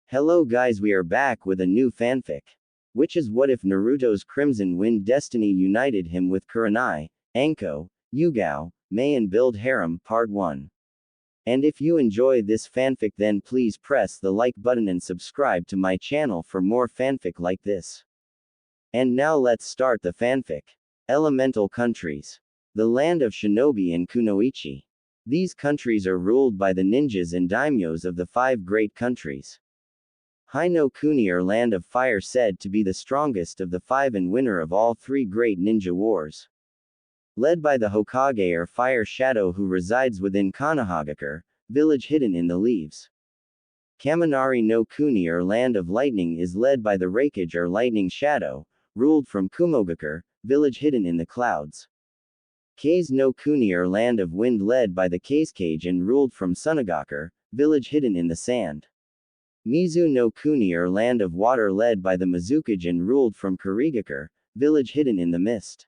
Hello guys, we are back with a new fanfic. Which is what if Naruto's Crimson Wind destiny united him with Kurenai, Anko, Yugao, Mei and Build Harem, Part 1. And if you enjoy this fanfic then please press the like button and subscribe to my channel for more fanfic like this. And now let's start the fanfic. Elemental Countries. The land of Shinobi and Kunoichi. These countries are ruled by the ninjas and daimyos of the 5 great countries. Hai no Kuni or Land of Fire said to be the strongest of the 5 and winner of all 3 great ninja wars. Led by the Hokage or Fire Shadow who resides within Konohagakure, village hidden in the leaves. Kaminari no Kuni or Land of Lightning is led by the Raikage or Lightning Shadow, ruled from Kumogakure, village hidden in the clouds. Kase no Kuni or Land of Wind led by the Kazekage and ruled from Sunagakure, village hidden in the sand. Mizu no Kuni or Land of Water led by the Mizukage and ruled from Kurigakure, village hidden in the mist.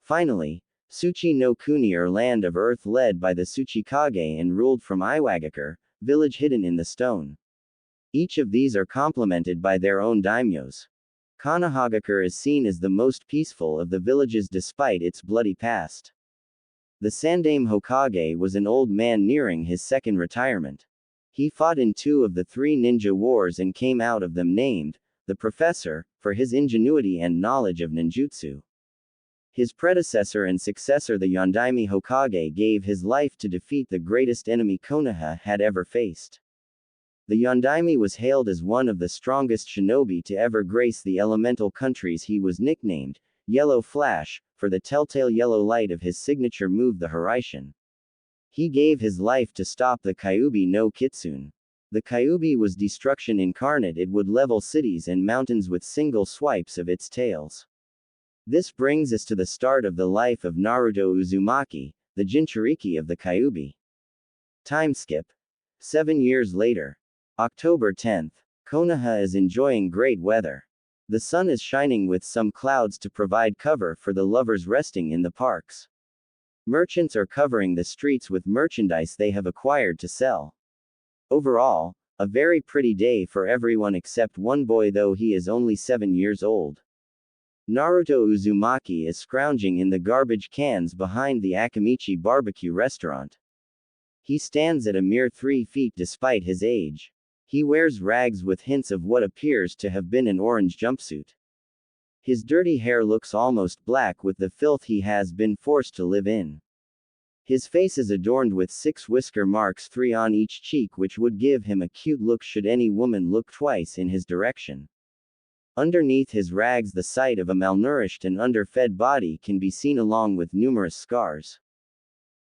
Finally, Tsuchi no Kuni or Land of Earth led by the Tsuchikage and ruled from Iwagakure, village hidden in the stone. Each of these are complemented by their own daimyos. Konohagakure is seen as the most peaceful of the villages despite its bloody past. The Sandaime Hokage was an old man nearing his second retirement. He fought in 2 of the 3 ninja wars and came out of them named, the Professor, for his ingenuity and knowledge of ninjutsu. His predecessor and successor the Yondaime Hokage gave his life to defeat the greatest enemy Konoha had ever faced. The Yondaime was hailed as one of the strongest shinobi to ever grace the elemental countries. He was nicknamed Yellow Flash, for the telltale yellow light of his signature move the Hiraishin. He gave his life to stop the Kyuubi no Kitsune. The Kyuubi was destruction incarnate. It would level cities and mountains with single swipes of its tails. This brings us to the start of the life of Naruto Uzumaki, the Jinchuriki of the Kyuubi. Time skip. 7 years later. October 10th. Konoha is enjoying great weather. The sun is shining with some clouds to provide cover for the lovers resting in the parks. Merchants are covering the streets with merchandise they have acquired to sell. Overall, a very pretty day for everyone except one boy, though he is only 7 years old. Naruto Uzumaki is scrounging in the garbage cans behind the Akamichi barbecue restaurant. He stands at a mere 3 feet despite his age. He wears rags with hints of what appears to have been an orange jumpsuit. His dirty hair looks almost black with the filth he has been forced to live in. His face is adorned with 6 whisker marks, 3 on each cheek, which would give him a cute look should any woman look twice in his direction. Underneath his rags the sight of a malnourished and underfed body can be seen along with numerous scars.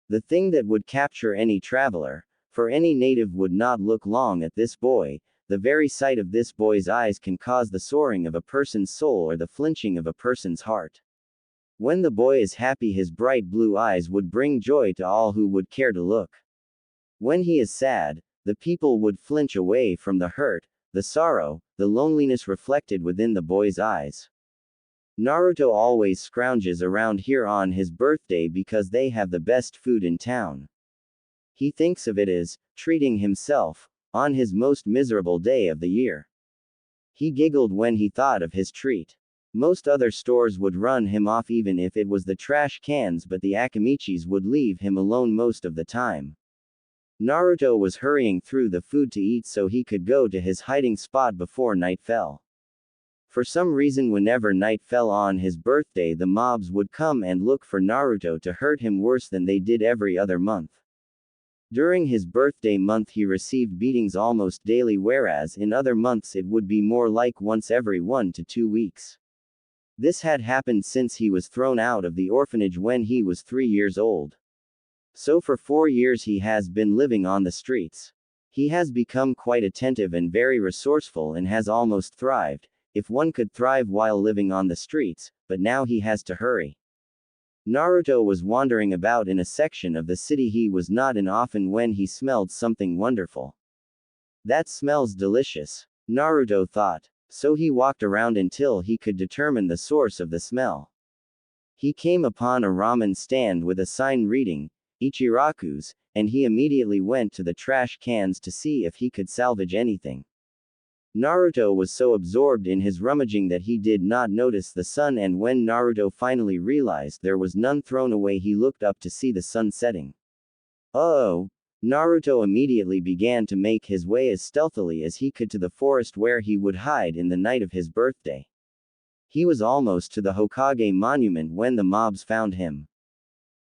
The thing that would capture any traveler, for any native would not look long at this boy. The very sight of this boy's eyes can cause the soaring of a person's soul or the flinching of a person's heart. When the boy is happy, his bright blue eyes would bring joy to all who would care to look. When he is sad, the people would flinch away from the hurt, the sorrow, the loneliness reflected within the boy's eyes. Naruto always scrounges around here on his birthday because they have the best food in town. He thinks of it as treating himself on his most miserable day of the year. He giggled when he thought of his treat. Most other stores would run him off even if it was the trash cans, but the Akamichis would leave him alone most of the time. Naruto was hurrying through the food to eat so he could go to his hiding spot before night fell. For some reason, whenever night fell on his birthday, the mobs would come and look for Naruto to hurt him worse than they did every other month. During his birthday month he received beatings almost daily, whereas in other months it would be more like once every 1 to 2 weeks. This had happened since he was thrown out of the orphanage when he was 3 years old. So for 4 years he has been living on the streets. He has become quite attentive and very resourceful and has almost thrived, if one could thrive while living on the streets, but now he has to hurry. Naruto was wandering about in a section of the city he was not in often when he smelled something wonderful. That smells delicious, Naruto thought, so he walked around until he could determine the source of the smell. He came upon a ramen stand with a sign reading, Ichiraku's, and he immediately went to the trash cans to see if he could salvage anything. Naruto was so absorbed in his rummaging that he did not notice the sun, and when Naruto finally realized there was none thrown away, he looked up to see the sun setting. Oh! Naruto immediately began to make his way as stealthily as he could to the forest where he would hide in the night of his birthday. He was almost to the Hokage monument when the mobs found him.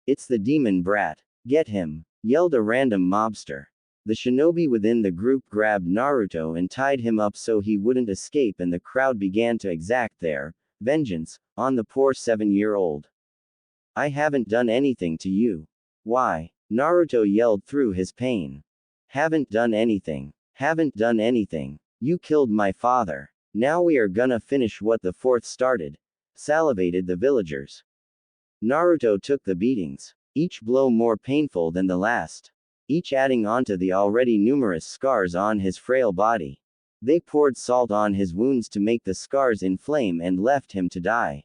"It's the demon brat. Get him!" yelled a random mobster. The shinobi within the group grabbed Naruto and tied him up so he wouldn't escape, and the crowd began to exact their vengeance on the poor 7-year-old. "I haven't done anything to you." "Why?" Naruto yelled through his pain. "Haven't done anything. Haven't done anything. You killed my father. Now we are gonna finish what the fourth started," salivated the villagers. Naruto took the beatings, each blow more painful than the last, each adding onto the already numerous scars on his frail body. They poured salt on his wounds to make the scars inflame and left him to die.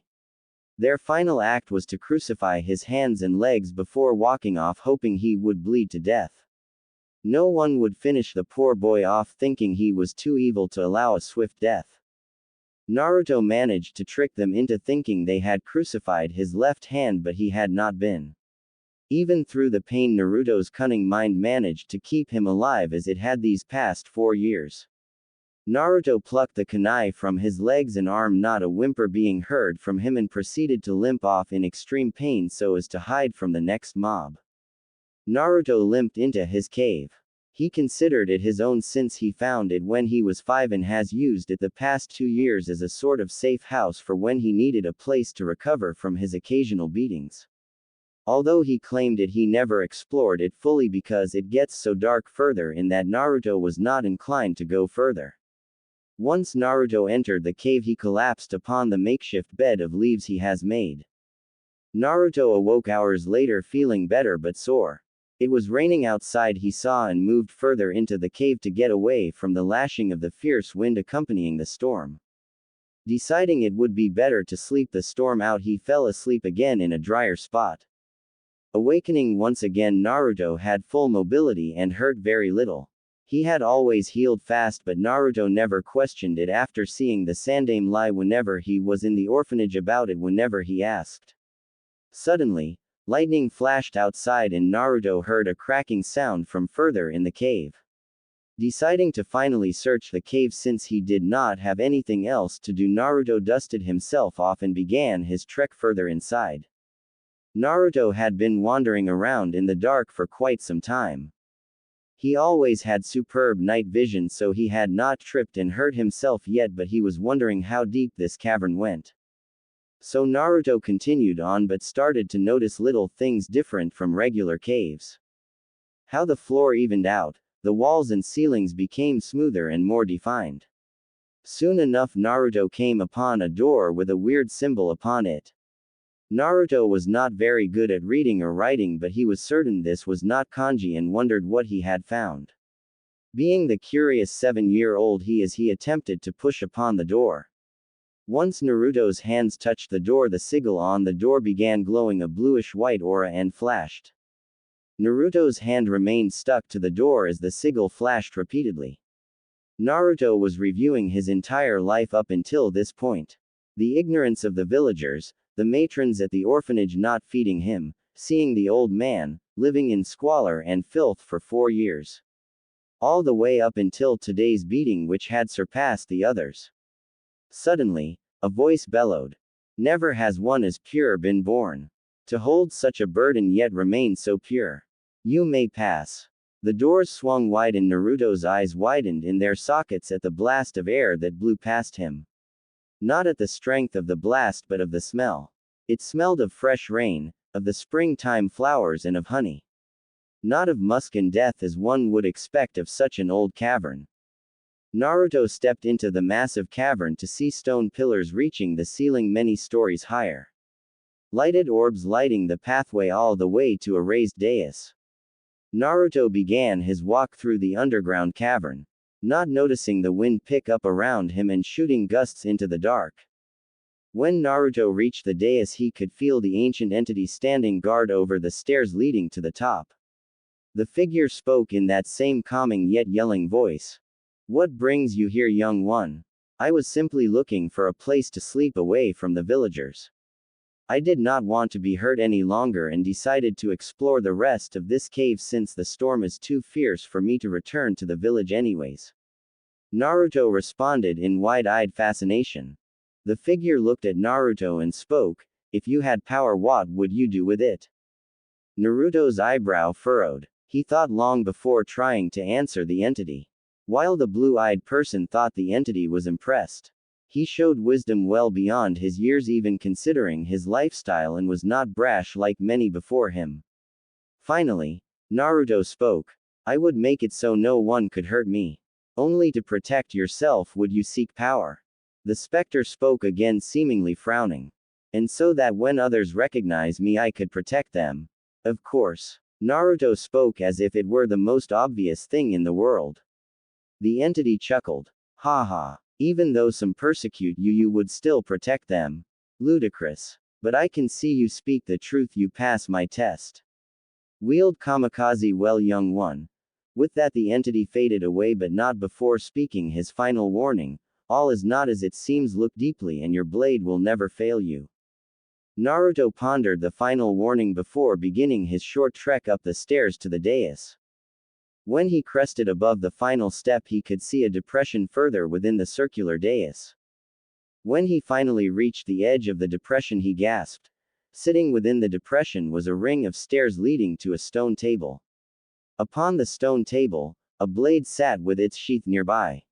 Their final act was to crucify his hands and legs before walking off, hoping he would bleed to death. No one would finish the poor boy off, thinking he was too evil to allow a swift death. Naruto managed to trick them into thinking they had crucified his left hand, but he had not been. Even through the pain, Naruto's cunning mind managed to keep him alive as it had these past 4 years. Naruto plucked the kunai from his legs and arm, not a whimper being heard from him, and proceeded to limp off in extreme pain so as to hide from the next mob. Naruto limped into his cave. He considered it his own since he found it when he was 5 and has used it the past 2 years as a sort of safe house for when he needed a place to recover from his occasional beatings. Although he claimed it, he never explored it fully because it gets so dark further in that Naruto was not inclined to go further. Once Naruto entered the cave, he collapsed upon the makeshift bed of leaves he has made. Naruto awoke hours later feeling better but sore. It was raining outside, he saw, and moved further into the cave to get away from the lashing of the fierce wind accompanying the storm. Deciding it would be better to sleep the storm out, he fell asleep again in a drier spot. Awakening once again, Naruto had full mobility and hurt very little. He had always healed fast, but Naruto never questioned it after seeing the Sandaime lie whenever he was in the orphanage about it whenever he asked. Suddenly, lightning flashed outside and Naruto heard a cracking sound from further in the cave. Deciding to finally search the cave since he did not have anything else to do, Naruto dusted himself off and began his trek further inside. Naruto had been wandering around in the dark for quite some time. He always had superb night vision, so he had not tripped and hurt himself yet, but he was wondering how deep this cavern went. So Naruto continued on but started to notice little things different from regular caves. How the floor evened out, the walls and ceilings became smoother and more defined. Soon enough Naruto came upon a door with a weird symbol upon it. Naruto was not very good at reading or writing, but he was certain this was not kanji and wondered what he had found. Being the curious 7-year-old he attempted to push upon the door. Once Naruto's hands touched the door, the sigil on the door began glowing a bluish-white aura and flashed. Naruto's hand remained stuck to the door as the sigil flashed repeatedly. Naruto was reviewing his entire life up until this point. The ignorance of the villagers, the matrons at the orphanage not feeding him, seeing the old man, living in squalor and filth for 4 years. All the way up until today's beating, which had surpassed the others. Suddenly, a voice bellowed. Never has one as pure been born. To hold such a burden yet remain so pure. You may pass. The doors swung wide and Naruto's eyes widened in their sockets at the blast of air that blew past him. Not at the strength of the blast but of the smell. It smelled of fresh rain, of the springtime flowers and of honey. Not of musk and death as one would expect of such an old cavern. Naruto stepped into the massive cavern to see stone pillars reaching the ceiling many stories higher. Lighted orbs lighting the pathway all the way to a raised dais. Naruto began his walk through the underground cavern, not noticing the wind pick up around him and shooting gusts into the dark. When Naruto reached the dais, he could feel the ancient entity standing guard over the stairs leading to the top. The figure spoke in that same calming yet yelling voice. What brings you here, young one? I was simply looking for a place to sleep away from the villagers. I did not want to be hurt any longer and decided to explore the rest of this cave since the storm is too fierce for me to return to the village anyways. Naruto responded in wide-eyed fascination. The figure looked at Naruto and spoke, "If you had power, what would you do with it?" Naruto's eyebrow furrowed. He thought long before trying to answer the entity. While the blue-eyed person thought the entity was impressed. He showed wisdom well beyond his years even considering his lifestyle and was not brash like many before him. Finally, Naruto spoke. "I would make it so no one could hurt me. Only to protect yourself would you seek power." The specter spoke again seemingly frowning. "And so that when others recognize me I could protect them." Of course. Naruto spoke as if it were the most obvious thing in the world. The entity chuckled. "Ha. Even though some persecute you, you would still protect them. Ludicrous. But I can see you speak the truth, you pass my test." Wield kamikaze well, young one. With that the entity faded away, but not before speaking his final warning. "All is not as it seems, look deeply and your blade will never fail you." Naruto pondered the final warning before beginning his short trek up the stairs to the dais. When he crested above the final step, he could see a depression further within the circular dais. When he finally reached the edge of the depression, he gasped. Sitting within the depression was a ring of stairs leading to a stone table. Upon the stone table, a blade sat with its sheath nearby.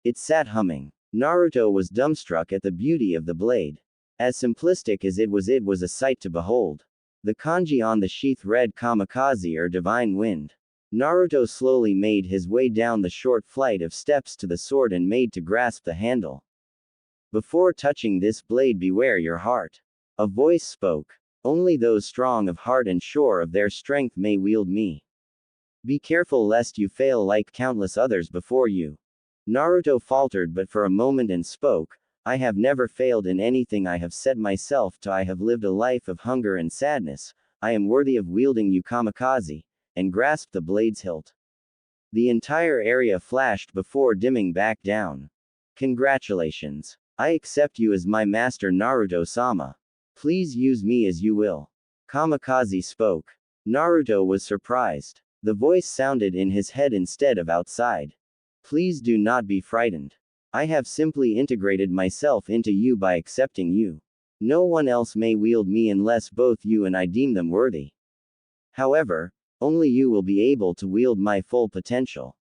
It sat humming. Naruto was dumbstruck at the beauty of the blade. As simplistic as it was a sight to behold. The kanji on the sheath read kamikaze, or divine wind. Naruto slowly made his way down the short flight of steps to the sword and made to grasp the handle. "Before touching this blade, beware your heart." A voice spoke. "Only those strong of heart and sure of their strength may wield me. Be careful lest you fail like countless others before you." Naruto faltered but for a moment and spoke. "I have never failed in anything I have set myself to. I have lived a life of hunger and sadness. I am worthy of wielding you kamikaze," and grasped the blade's hilt. The entire area flashed before dimming back down. "Congratulations. I accept you as my master, Naruto-sama. Please use me as you will." Kamikaze spoke. Naruto was surprised. The voice sounded in his head instead of outside. "Please do not be frightened. I have simply integrated myself into you by accepting you. No one else may wield me unless both you and I deem them worthy. However, only you will be able to wield my full potential.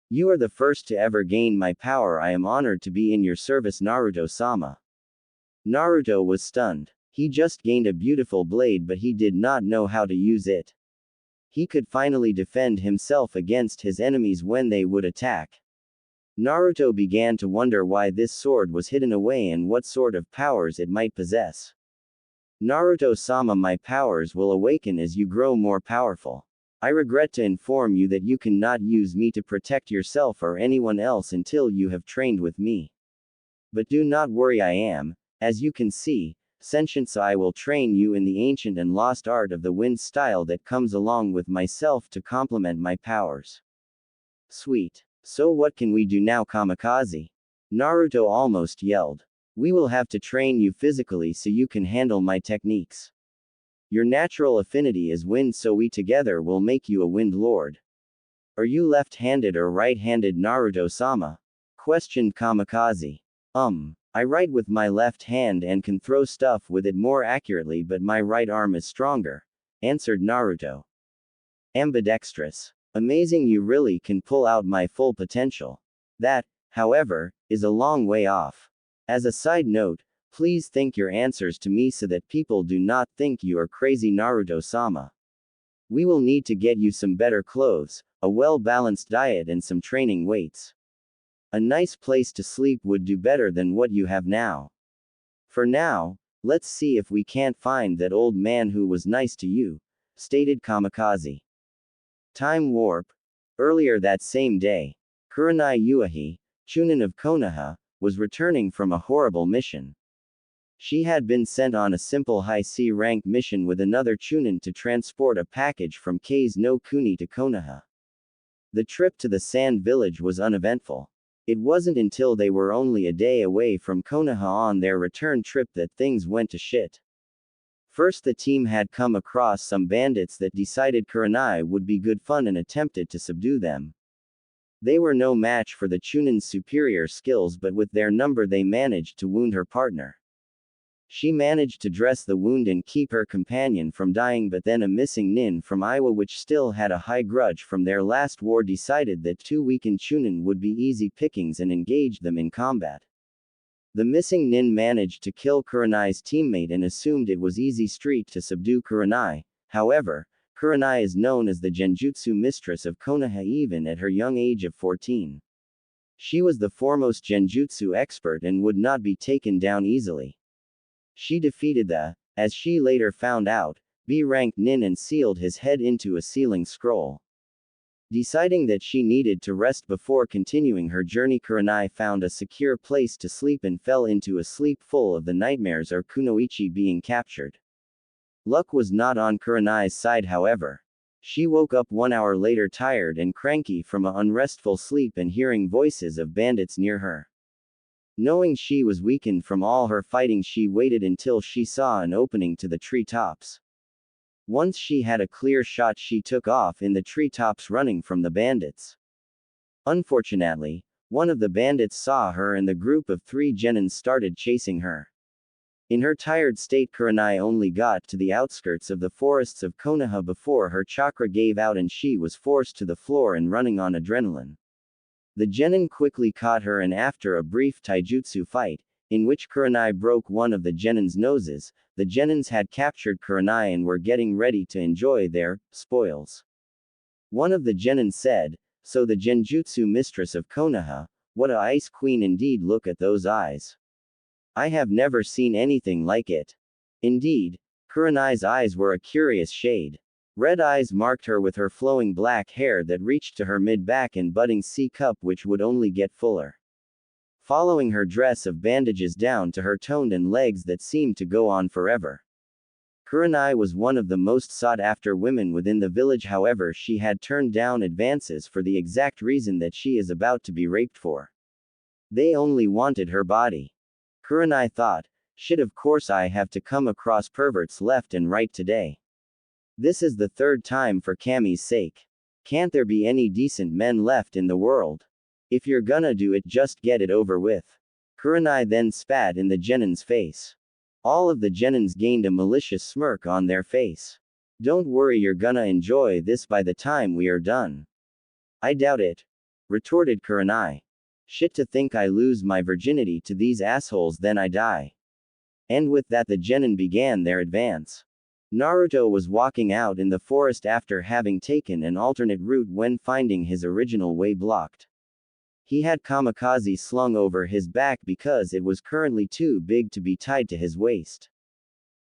You are the first to ever gain my power. I am honored to be in your service, Naruto-sama." Naruto was stunned. He just gained a beautiful blade, but he did not know how to use it. He could finally defend himself against his enemies when they would attack. Naruto began to wonder why this sword was hidden away and what sort of powers it might possess. "Naruto-sama, my powers will awaken as you grow more powerful. I regret to inform you that you cannot use me to protect yourself or anyone else until you have trained with me. But do not worry, I am, as you can see, sentient, so I will train you in the ancient and lost art of the wind style that comes along with myself to complement my powers." "Sweet. So what can we do now, kamikaze?" Naruto almost yelled. "We will have to train you physically so you can handle my techniques. Your natural affinity is wind, so we together will make you a wind lord." "Are you left-handed or right-handed, Naruto-sama?" questioned Kamikaze. I write with my left hand and can throw stuff with it more accurately, but my right arm is stronger," answered Naruto. "Ambidextrous. Amazing, you really can pull out my full potential. That, however, is a long way off. As a side note, please think your answers to me so that people do not think you are crazy, Naruto-sama. We will need to get you some better clothes, a well-balanced diet and some training weights. A nice place to sleep would do better than what you have now. For now, let's see if we can't find that old man who was nice to you," stated Kamikaze. Time warp. Earlier that same day, Kurenai Yuahi, Chunin of Konoha, was returning from a horrible mission. She had been sent on a simple high C rank mission with another Chunin to transport a package from Kase no Kuni to Konoha. The trip to the sand village was uneventful. It wasn't until they were only a day away from Konoha on their return trip that things went to shit. First, the team had come across some bandits that decided Kurenai would be good fun and attempted to subdue them. They were no match for the Chunin's superior skills, but with their number they managed to wound her partner. She managed to dress the wound and keep her companion from dying, but then a missing nin from Iowa, which still had a high grudge from their last war, decided that two weakened Chunin would be easy pickings and engaged them in combat. The missing nin managed to kill Kurenai's teammate and assumed it was easy street to subdue Kurenai. However, Kurenai is known as the Genjutsu mistress of Konoha even at her young age of 14. She was the foremost Genjutsu expert and would not be taken down easily. She defeated the, as she later found out, B-ranked nin and sealed his head into a sealing scroll. Deciding that she needed to rest before continuing her journey, Kurenai found a secure place to sleep and fell into a sleep full of the nightmares of Kunoichi being captured. Luck was not on Kurenai's side, however. She woke up 1 hour later tired and cranky from an unrestful sleep and hearing voices of bandits near her. Knowing she was weakened from all her fighting, she waited until she saw an opening to the treetops. Once she had a clear shot, she took off in the treetops running from the bandits. Unfortunately, one of the bandits saw her and the group of 3 genins started chasing her. In her tired state, Kurenai only got to the outskirts of the forests of Konoha before her chakra gave out and she was forced to the floor and running on adrenaline. The genin quickly caught her, and after a brief taijutsu fight, in which Kurenai broke one of the genin's noses, the genins had captured Kurenai and were getting ready to enjoy their spoils. One of the genin said, "So the Genjutsu mistress of Konoha, what a ice queen indeed, look at those eyes. I have never seen anything like it." Indeed, Kurenai's eyes were a curious shade. Red eyes marked her with her flowing black hair that reached to her mid-back and budding C-cup which would only get fuller. Following her dress of bandages down to her toned and legs that seemed to go on forever. Kurenai was one of the most sought-after women within the village, however she had turned down advances for the exact reason that she is about to be raped for. They only wanted her body. Kurenai thought, shit, of course I have to come across perverts left and right today. This is the 3rd time for Kami's sake. Can't there be any decent men left in the world? If you're gonna do it, just get it over with. Kurenai then spat in the genin's face. All of the genins gained a malicious smirk on their face. Don't worry, you're gonna enjoy this by the time we are done. I doubt it, retorted Kurenai. Shit, to think I lose my virginity to these assholes then I die. And with that the genin began their advance. Naruto was walking out in the forest after having taken an alternate route when finding his original way blocked. He had kamikaze slung over his back because it was currently too big to be tied to his waist.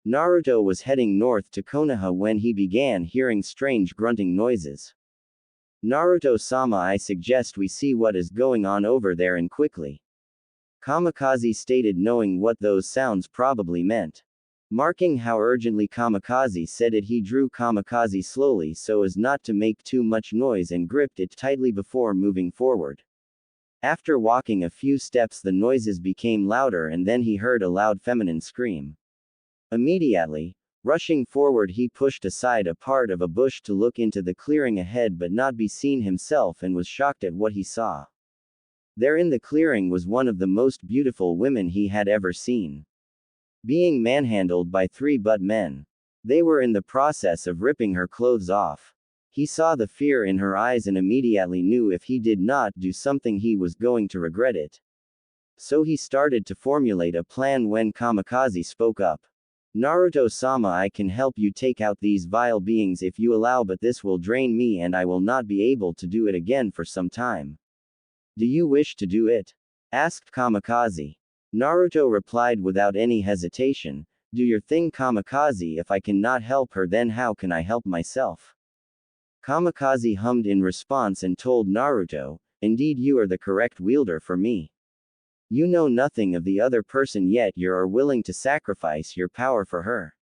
Naruto was heading north to Konoha when he began hearing strange grunting noises. Naruto-sama, I suggest we see what is going on over there and quickly. Kamikaze stated, knowing what those sounds probably meant. Marking how urgently Kamikaze said it, he drew Kamikaze slowly so as not to make too much noise and gripped it tightly before moving forward. After walking a few steps the noises became louder and then he heard a loud feminine scream. Immediately, rushing forward, he pushed aside a part of a bush to look into the clearing ahead but not be seen himself and was shocked at what he saw. There in the clearing was one of the most beautiful women he had ever seen. Being manhandled by 3 butt men. They were in the process of ripping her clothes off. He saw the fear in her eyes and immediately knew if he did not do something he was going to regret it. So he started to formulate a plan when Kamikaze spoke up. Naruto-sama, I can help you take out these vile beings if you allow, but this will drain me and I will not be able to do it again for some time. Do you wish to do it? Asked Kamikaze. Naruto replied without any hesitation, do your thing, Kamikaze. If I cannot help her, then how can I help myself? Kamikaze hummed in response and told Naruto, indeed you are the correct wielder for me. You know nothing of the other person yet you are willing to sacrifice your power for her.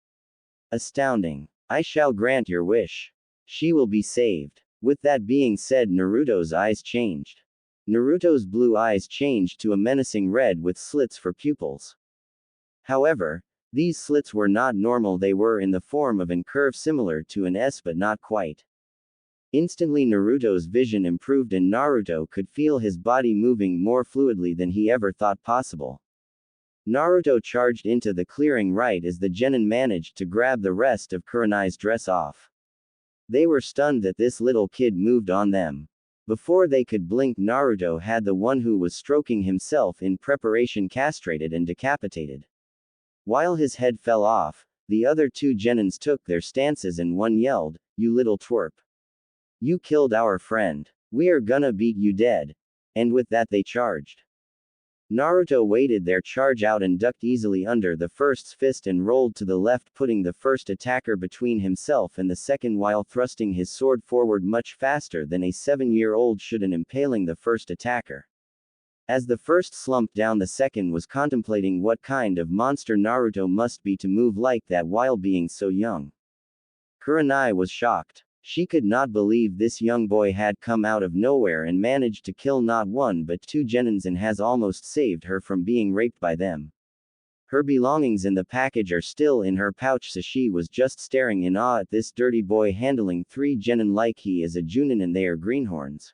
Astounding. I shall grant your wish. She will be saved. With that being said, Naruto's eyes changed. Naruto's blue eyes changed to a menacing red with slits for pupils. However, these slits were not normal, they were in the form of an curve similar to an S but not quite. Instantly Naruto's vision improved and Naruto could feel his body moving more fluidly than he ever thought possible. Naruto charged into the clearing right as the genin managed to grab the rest of Kurenai's dress off. They were stunned that this little kid moved on them. Before they could blink, Naruto had the one who was stroking himself in preparation castrated and decapitated. While his head fell off, the other two genins took their stances and one yelled, "You little twerp. You killed our friend. We are gonna beat you dead." And with that they charged. Naruto waited their charge out and ducked easily under the first's fist and rolled to the left, putting the first attacker between himself and the second while thrusting his sword forward much faster than a 7-year-old should and impaling the first attacker. As the first slumped down, the second was contemplating what kind of monster Naruto must be to move like that while being so young. Kurenai was shocked. She could not believe this young boy had come out of nowhere and managed to kill not one but two genins and has almost saved her from being raped by them. Her belongings in the package are still in her pouch, so she was just staring in awe at this dirty boy handling 3 genin like he is a Junin and they are greenhorns.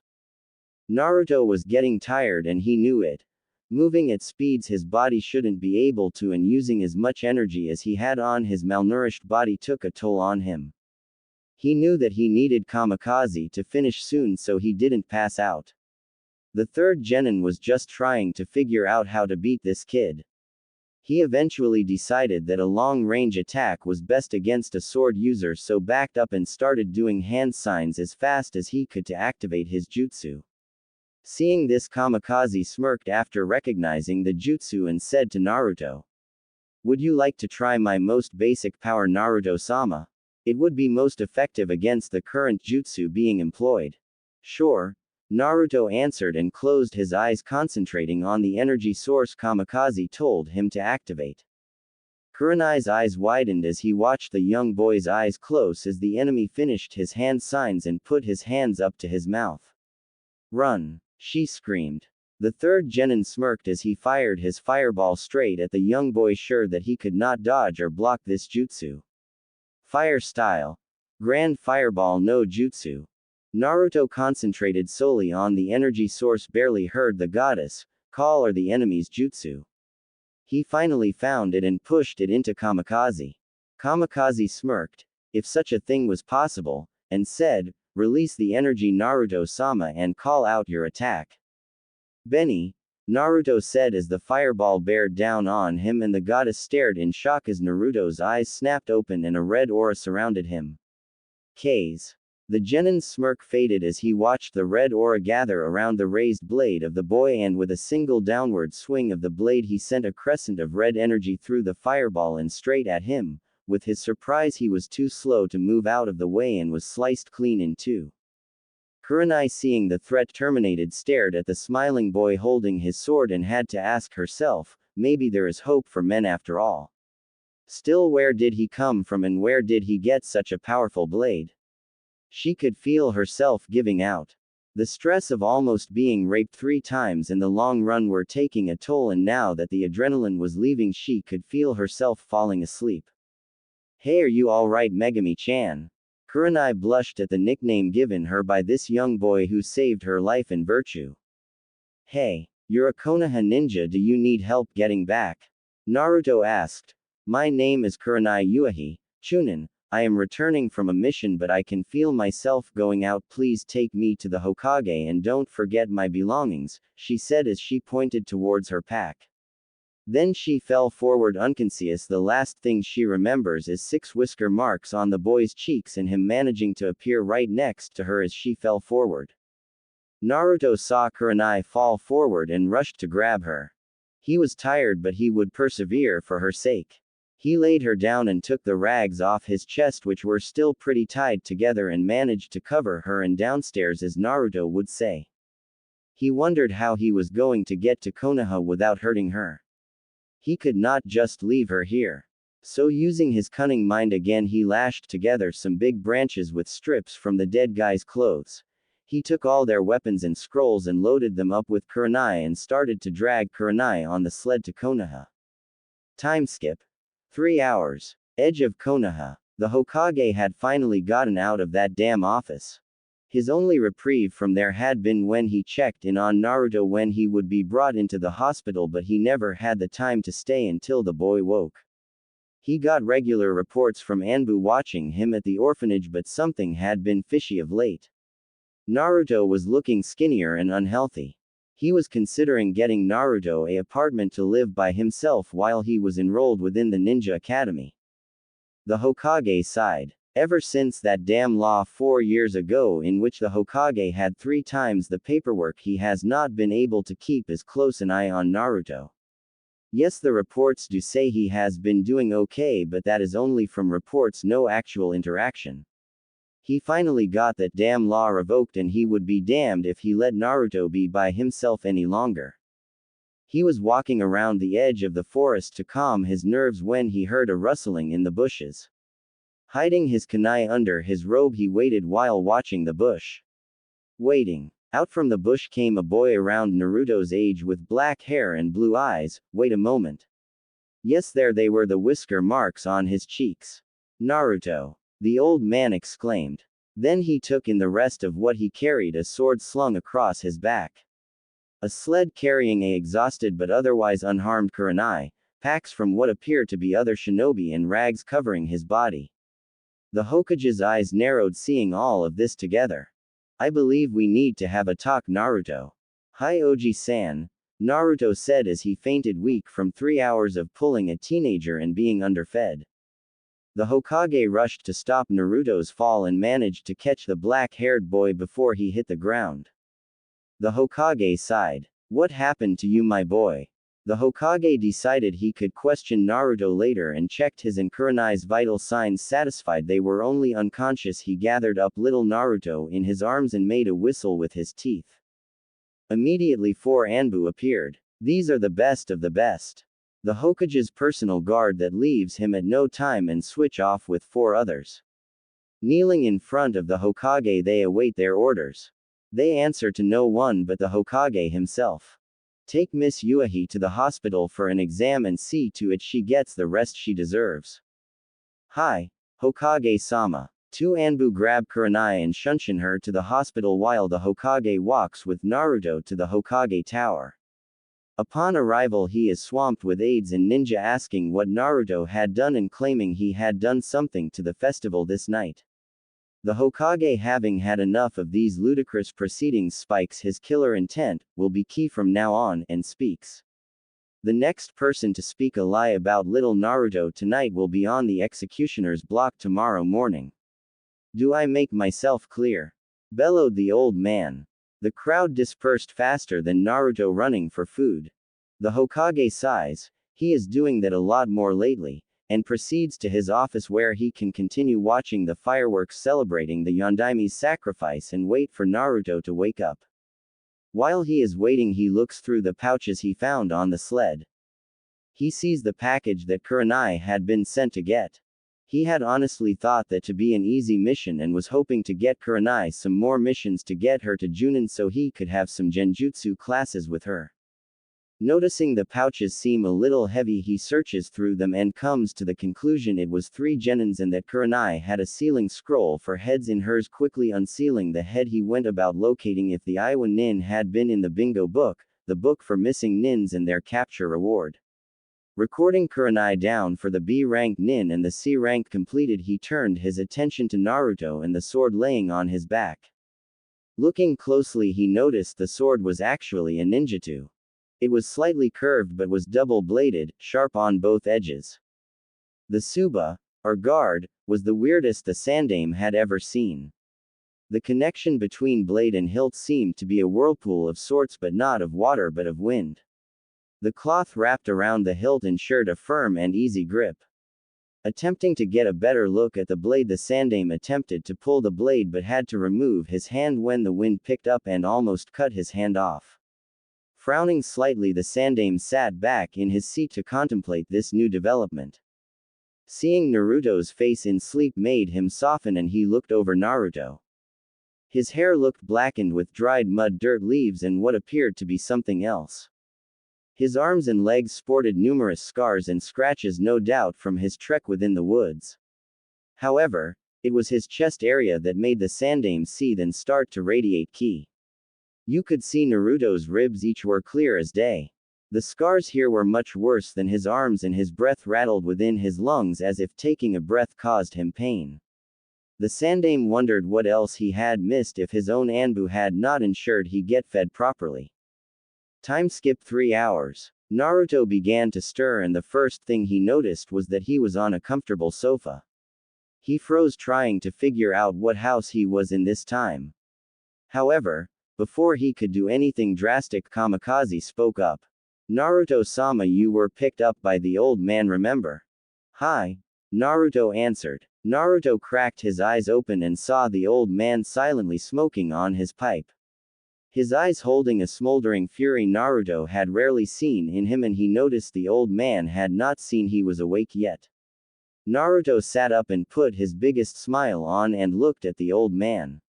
Naruto was getting tired and he knew it. Moving at speeds his body shouldn't be able to and using as much energy as he had on his malnourished body took a toll on him. He knew that he needed kamikaze to finish soon so he didn't pass out. The third genin was just trying to figure out how to beat this kid. He eventually decided that a long-range attack was best against a sword user, so backed up and started doing hand signs as fast as he could to activate his jutsu. Seeing this, Kamikaze smirked after recognizing the jutsu and said to Naruto, "Would you like to try my most basic power, Naruto-sama? It would be most effective against the current jutsu being employed." "Sure," Naruto answered and closed his eyes, concentrating on the energy source Kamikaze told him to activate. Kurenai's eyes widened as he watched the young boy's eyes close as the enemy finished his hand signs and put his hands up to his mouth. "Run!" she screamed. The third genin smirked as he fired his fireball straight at the young boy, sure that he could not dodge or block this jutsu. Fire style. Grand Fireball no Jutsu. Naruto concentrated solely on the energy source, barely heard the goddess call or the enemy's jutsu. He finally found it and pushed it into Kamikaze. Kamikaze smirked, if such a thing was possible, and said, "Release the energy, Naruto-sama, and call out your attack." "Benny," Naruto said as the fireball bared down on him, and the goddess stared in shock as Naruto's eyes snapped open and a red aura surrounded him. K's. The genin's smirk faded as he watched the red aura gather around the raised blade of the boy, and with a single downward swing of the blade he sent a crescent of red energy through the fireball and straight at him. With his surprise, he was too slow to move out of the way and was sliced clean in two. Kurenai, seeing the threat terminated, stared at the smiling boy holding his sword and had to ask herself, maybe there is hope for men after all. Still, where did he come from and where did he get such a powerful blade? She could feel herself giving out. The stress of almost being raped 3 times in the long run were taking a toll, and now that the adrenaline was leaving, she could feel herself falling asleep. "Hey, are you alright, Megami-chan?" Kurenai blushed at the nickname given her by this young boy who saved her life and virtue. "Hey, you're a Konoha ninja, do you need help getting back?" Naruto asked. "My name is Kurenai Yuahi, Chunin. I am returning from a mission, but I can feel myself going out. Please take me to the Hokage and don't forget my belongings," she said as she pointed towards her pack. Then she fell forward unconscious. The last thing she remembers is 6 whisker marks on the boy's cheeks and him managing to appear right next to her as she fell forward. Naruto saw Kurenai fall forward and rushed to grab her. He was tired, but he would persevere for her sake. He laid her down and took the rags off his chest, which were still pretty tied together, and managed to cover her and downstairs, as Naruto would say. He wondered how he was going to get to Konoha without hurting her. He could not just leave her here. So using his cunning mind again, he lashed together some big branches with strips from the dead guy's clothes. He took all their weapons and scrolls and loaded them up with Kurenai and started to drag Kurenai on the sled to Konoha. Time skip. 3 hours. Edge of Konoha. The Hokage had finally gotten out of that damn office. His only reprieve from there had been when he checked in on Naruto when he would be brought into the hospital, but he never had the time to stay until the boy woke. He got regular reports from Anbu watching him at the orphanage, but something had been fishy of late. Naruto was looking skinnier and unhealthy. He was considering getting Naruto an apartment to live by himself while he was enrolled within the Ninja Academy. The Hokage sighed. Ever since that damn law 4 years ago in which the Hokage had 3 times the paperwork, he has not been able to keep as close an eye on Naruto. Yes, the reports do say he has been doing okay, but that is only from reports, no actual interaction. He finally got that damn law revoked, and he would be damned if he let Naruto be by himself any longer. He was walking around the edge of the forest to calm his nerves when he heard a rustling in the bushes. Hiding his kunai under his robe, he waited while watching the bush. Waiting. Out from the bush came a boy around Naruto's age with black hair and blue eyes. Wait a moment. Yes, there they were, the whisker marks on his cheeks. Naruto. The old man exclaimed. Then he took in the rest of what he carried, a sword slung across his back, a sled carrying a exhausted but otherwise unharmed Kurenai, packs from what appeared to be other shinobi, and rags covering his body. The Hokage's eyes narrowed seeing all of this together. I believe we need to have a talk, Naruto. Hi Oji-san, Naruto said as he fainted weak from 3 hours of pulling a teenager and being underfed. The Hokage rushed to stop Naruto's fall and managed to catch the black-haired boy before he hit the ground. The Hokage sighed. What happened to you, my boy? The Hokage decided he could question Naruto later and checked his and Kurenai's vital signs. Satisfied they were only unconscious, he gathered up little Naruto in his arms and made a whistle with his teeth. Immediately 4 Anbu appeared. These are the best of the best. The Hokage's personal guard that leaves him at no time and switch off with 4 others. Kneeling in front of the Hokage, they await their orders. They answer to no one but the Hokage himself. Take Miss Yuahi to the hospital for an exam and see to it she gets the rest she deserves. Hi, Hokage-sama. 2 Anbu grab Kurenai and shunshin her to the hospital while the Hokage walks with Naruto to the Hokage tower. Upon arrival, he is swamped with aides and ninja asking what Naruto had done and claiming he had done something to the festival this night. The Hokage, having had enough of these ludicrous proceedings, spikes his killer intent will be key from now on and speaks. The next person to speak a lie about little Naruto tonight will be on the executioner's block tomorrow morning. Do I make myself clear? Bellowed the old man. The crowd dispersed faster than Naruto running for food. The Hokage sighs. He is doing that a lot more lately, and proceeds to his office where he can continue watching the fireworks celebrating the Yondaime's sacrifice and wait for Naruto to wake up. While he is waiting, he looks through the pouches he found on the sled. He sees the package that Kurenai had been sent to get. He had honestly thought that to be an easy mission and was hoping to get Kurenai some more missions to get her to Junin so he could have some genjutsu classes with her. Noticing the pouches seem a little heavy, he searches through them and comes to the conclusion it was 3 genins and that Kurenai had a sealing scroll for heads in hers. Quickly unsealing the head, he went about locating if the Iwa nin had been in the bingo book, the book for missing nins and their capture reward. Recording Kurenai down for the B-rank nin and the C-rank completed, he turned his attention to Naruto and the sword laying on his back. Looking closely, he noticed the sword was actually a ninjutsu. It was slightly curved but was double-bladed, sharp on both edges. The Tsuba, or guard, was the weirdest the Sandaime had ever seen. The connection between blade and hilt seemed to be a whirlpool of sorts, but not of water but of wind. The cloth wrapped around the hilt ensured a firm and easy grip. Attempting to get a better look at the blade, the Sandaime attempted to pull the blade but had to remove his hand when the wind picked up and almost cut his hand off. Frowning slightly, the Sandaime sat back in his seat to contemplate this new development. Seeing Naruto's face in sleep made him soften and he looked over Naruto. His hair looked blackened with dried mud, dirt, leaves, and what appeared to be something else. His arms and legs sported numerous scars and scratches, no doubt from his trek within the woods. However, it was his chest area that made the sandame seethe and start to radiate ki. You could see Naruto's ribs, each were clear as day. The scars here were much worse than his arms, and his breath rattled within his lungs as if taking a breath caused him pain. The sandame wondered what else he had missed if his own Anbu had not ensured he get fed properly. Time skipped 3 hours. Naruto began to stir, and the first thing he noticed was that he was on a comfortable sofa. He froze, trying to figure out what house he was in this time. However, before he could do anything drastic, Kamikaze spoke up. Naruto-sama, you were picked up by the old man, remember? Hi. Naruto answered. Naruto cracked his eyes open and saw the old man silently smoking on his pipe. His eyes holding a smoldering fury Naruto had rarely seen in him, and he noticed the old man had not seen he was awake yet. Naruto sat up and put his biggest smile on and looked at the old man.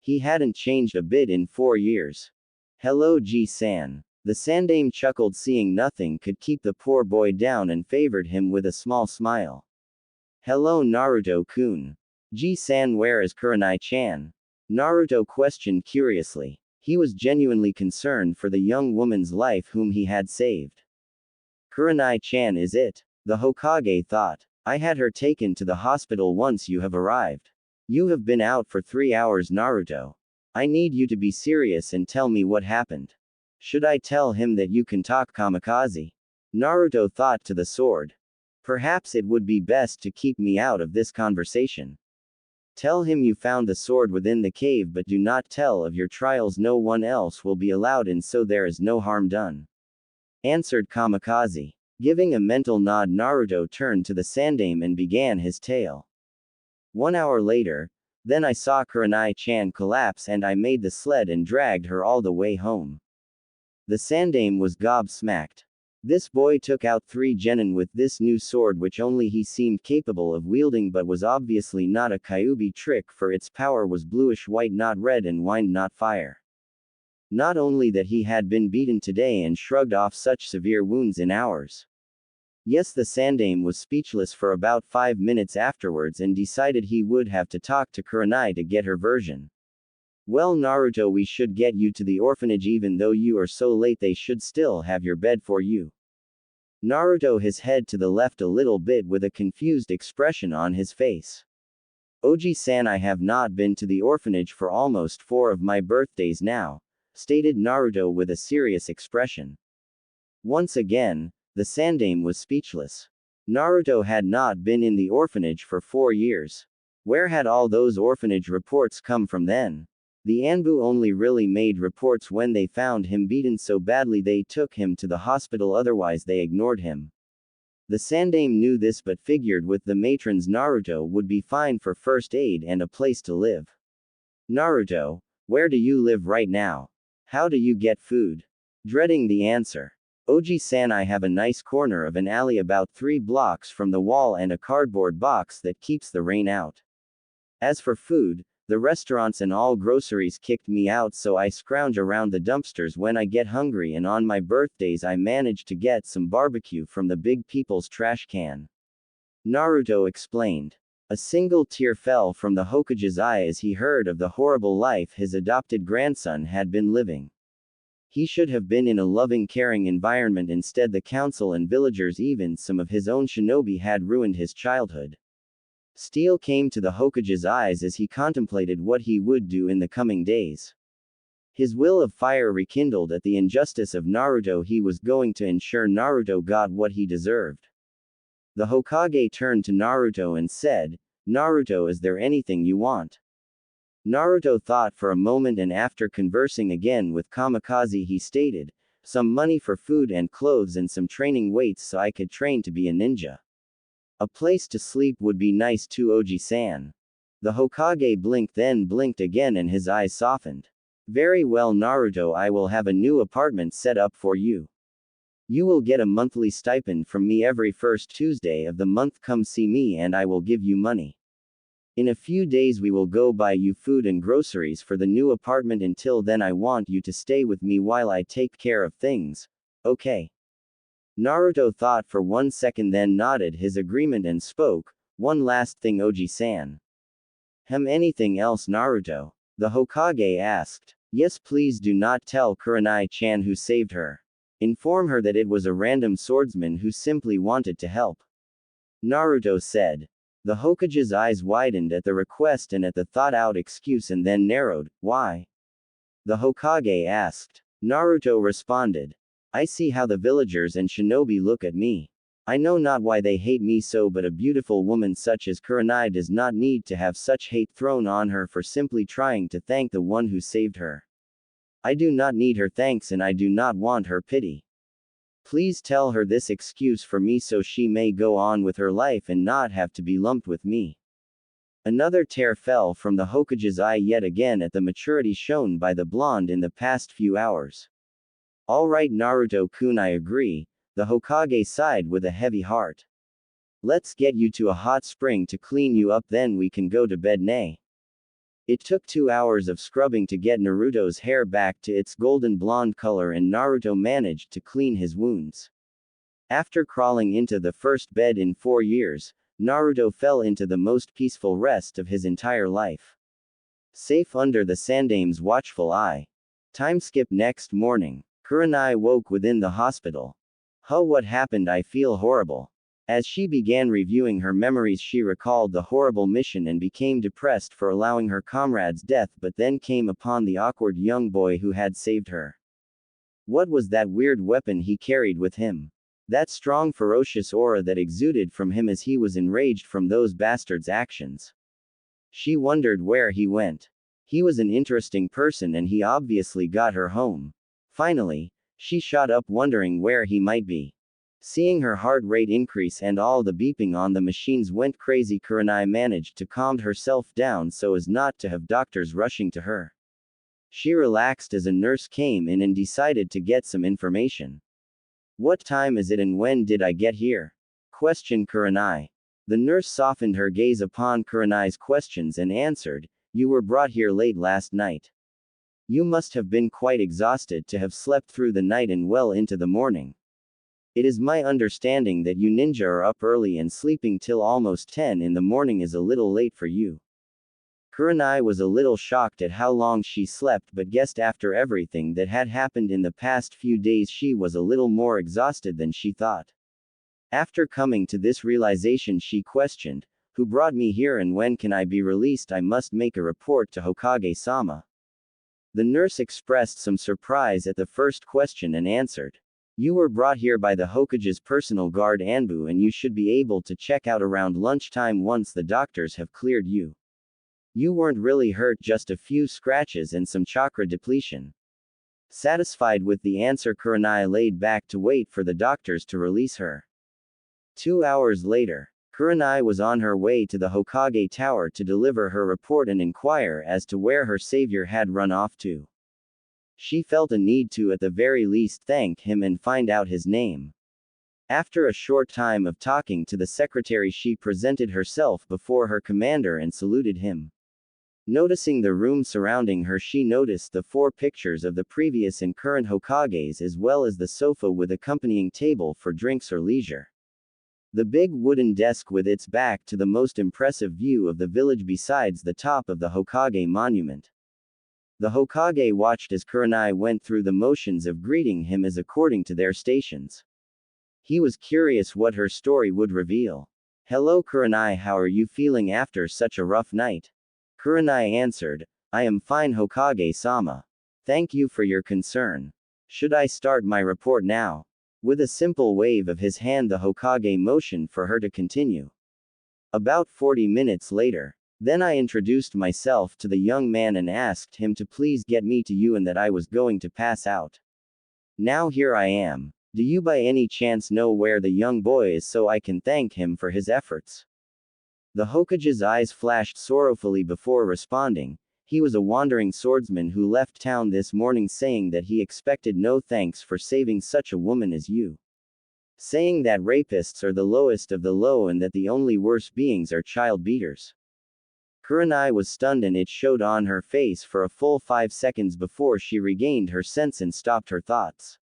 He hadn't changed a bit in 4 years. Hello, Ji-san. The sandame chuckled, seeing nothing could keep the poor boy down, and favored him with a small smile. Hello, Naruto-kun. Ji-san, where is Kurenai-chan? Naruto questioned curiously. He was genuinely concerned for the young woman's life whom he had saved. Kurenai-chan, is it? The Hokage thought. I had her taken to the hospital once you have arrived. You have been out for 3 hours, Naruto. I need you to be serious and tell me what happened. Should I tell him that you can talk, Kamikaze? Naruto thought to the sword. Perhaps it would be best to keep me out of this conversation. Tell him you found the sword within the cave, but do not tell of your trials. No one else will be allowed in, so there is no harm done. Answered Kamikaze. Giving a mental nod, Naruto turned to the sandame and began his tale. 1 hour later, then I saw Kurenai-chan collapse, and I made the sled and dragged her all the way home. The sandame was gobsmacked. This boy took out 3 genin with this new sword, which only he seemed capable of wielding, but was obviously not a Kyuubi trick, for its power was bluish white, not red, and wind, not fire. Not only that, he had been beaten today and shrugged off such severe wounds in hours. Yes, the sandame was speechless for about 5 minutes afterwards and decided he would have to talk to Kurenai to get her version. Well, Naruto, we should get you to the orphanage. Even though you are so late, they should still have your bed for you. Naruto, his head to the left a little bit with a confused expression on his face. Oji-san, I have not been to the orphanage for almost 4 of my birthdays now, stated Naruto with a serious expression. Once again, the sandame was speechless. Naruto had not been in the orphanage for 4 years. Where had all those orphanage reports come from then? The Anbu only really made reports when they found him beaten so badly they took him to the hospital, otherwise they ignored him. The sandame knew this, but figured with the matrons Naruto would be fine for first aid and a place to live. Naruto, where do you live right now? How do you get food? Dreading the answer. Oji-san, I have a nice corner of an alley about 3 blocks from the wall and a cardboard box that keeps the rain out. As for food, the restaurants and all groceries kicked me out, so I scrounge around the dumpsters when I get hungry, and on my birthdays I manage to get some barbecue from the big people's trash can. Naruto explained. A single tear fell from the Hokage's eye as he heard of the horrible life his adopted grandson had been living. He should have been in a loving, caring environment. Instead, the council and villagers, even some of his own shinobi, had ruined his childhood. Steel came to the Hokage's eyes as he contemplated what he would do in the coming days. His will of fire rekindled at the injustice of Naruto. He was going to ensure Naruto got what he deserved. The Hokage turned to Naruto and said, Naruto, is there anything you want? Naruto thought for a moment, and after conversing again with Kamikaze, he stated, some money for food and clothes and some training weights so I could train to be a ninja. A place to sleep would be nice too, Oji-san. The Hokage blinked, then blinked again, and his eyes softened. Very well, Naruto, I will have a new apartment set up for you. You will get a monthly stipend from me every first Tuesday of the month. Come see me and I will give you money. In a few days we will go buy you food and groceries for the new apartment. Until then I want you to stay with me while I take care of things. Okay. Naruto thought for 1 second, then nodded his agreement and spoke, one last thing, Oji-san. Anything else, Naruto? The Hokage asked. Yes, please do not tell Kurenai-chan who saved her. Inform her that it was a random swordsman who simply wanted to help. Naruto said. The Hokage's eyes widened at the request and at the thought-out excuse and then narrowed. Why? The Hokage asked. Naruto responded. I see how the villagers and shinobi look at me. I know not why they hate me so, but a beautiful woman such as Kurenai does not need to have such hate thrown on her for simply trying to thank the one who saved her. I do not need her thanks and I do not want her pity. Please tell her this excuse for me so she may go on with her life and not have to be lumped with me. Another tear fell from the Hokage's eye yet again at the maturity shown by the blonde in the past few hours. Alright Naruto-kun, I agree, the Hokage sighed with a heavy heart. Let's get you to a hot spring to clean you up, then we can go to bed. Nay. It took 2 hours of scrubbing to get Naruto's hair back to its golden blonde color, and Naruto managed to clean his wounds. After crawling into the first bed in 4 years, Naruto fell into the most peaceful rest of his entire life. Safe under the Sandame's watchful eye. Time skip. Next morning, Kurenai woke within the hospital. What happened? I feel horrible. As she began reviewing her memories, she recalled the horrible mission and became depressed for allowing her comrade's death, but then came upon the awkward young boy who had saved her. What was that weird weapon he carried with him? That strong, ferocious aura that exuded from him as he was enraged from those bastards' actions. She wondered where he went. He was an interesting person and he obviously got her home. Finally, she shot up wondering where he might be. Seeing her heart rate increase and all the beeping on the machines went crazy, Kurenai managed to calm herself down so as not to have doctors rushing to her. She relaxed as a nurse came in and decided to get some information. What time is it and when did I get here? Questioned Kurenai. The nurse softened her gaze upon Kurenai's questions and answered, You were brought here late last night. You must have been quite exhausted to have slept through the night and well into the morning. It is my understanding that you ninja are up early and sleeping till almost 10 in the morning is a little late for you. Kurenai was a little shocked at how long she slept, but guessed after everything that had happened in the past few days she was a little more exhausted than she thought. After coming to this realization, she questioned, Who brought me here and when can I be released? I must make a report to Hokage-sama. The nurse expressed some surprise at the first question and answered. You were brought here by the Hokage's personal guard Anbu and you should be able to check out around lunchtime once the doctors have cleared you. You weren't really hurt, just a few scratches and some chakra depletion. Satisfied with the answer, Kurenai laid back to wait for the doctors to release her. 2 hours later, Kurenai was on her way to the Hokage Tower to deliver her report and inquire as to where her savior had run off to. She felt a need to at the very least thank him and find out his name. After a short time of talking to the secretary, she presented herself before her commander and saluted him. Noticing the room surrounding her, she noticed the 4 pictures of the previous and current Hokages as well as the sofa with accompanying table for drinks or leisure. The big wooden desk with its back to the most impressive view of the village besides the top of the Hokage monument. The Hokage watched as Kurenai went through the motions of greeting him as according to their stations. He was curious what her story would reveal. Hello Kurenai, how are you feeling after such a rough night? Kurenai answered, I am fine Hokage-sama. Thank you for your concern. Should I start my report now? With a simple wave of his hand the Hokage motioned for her to continue. About 40 minutes later, then I introduced myself to the young man and asked him to please get me to you and that I was going to pass out. Now here I am. Do you by any chance know where the young boy is so I can thank him for his efforts? The Hokage's eyes flashed sorrowfully before responding, He was a wandering swordsman who left town this morning saying that he expected no thanks for saving such a woman as you. Saying that rapists are the lowest of the low and that the only worse beings are child beaters. Kurenai was stunned and it showed on her face for a full 5 seconds before she regained her sense and stopped her thoughts.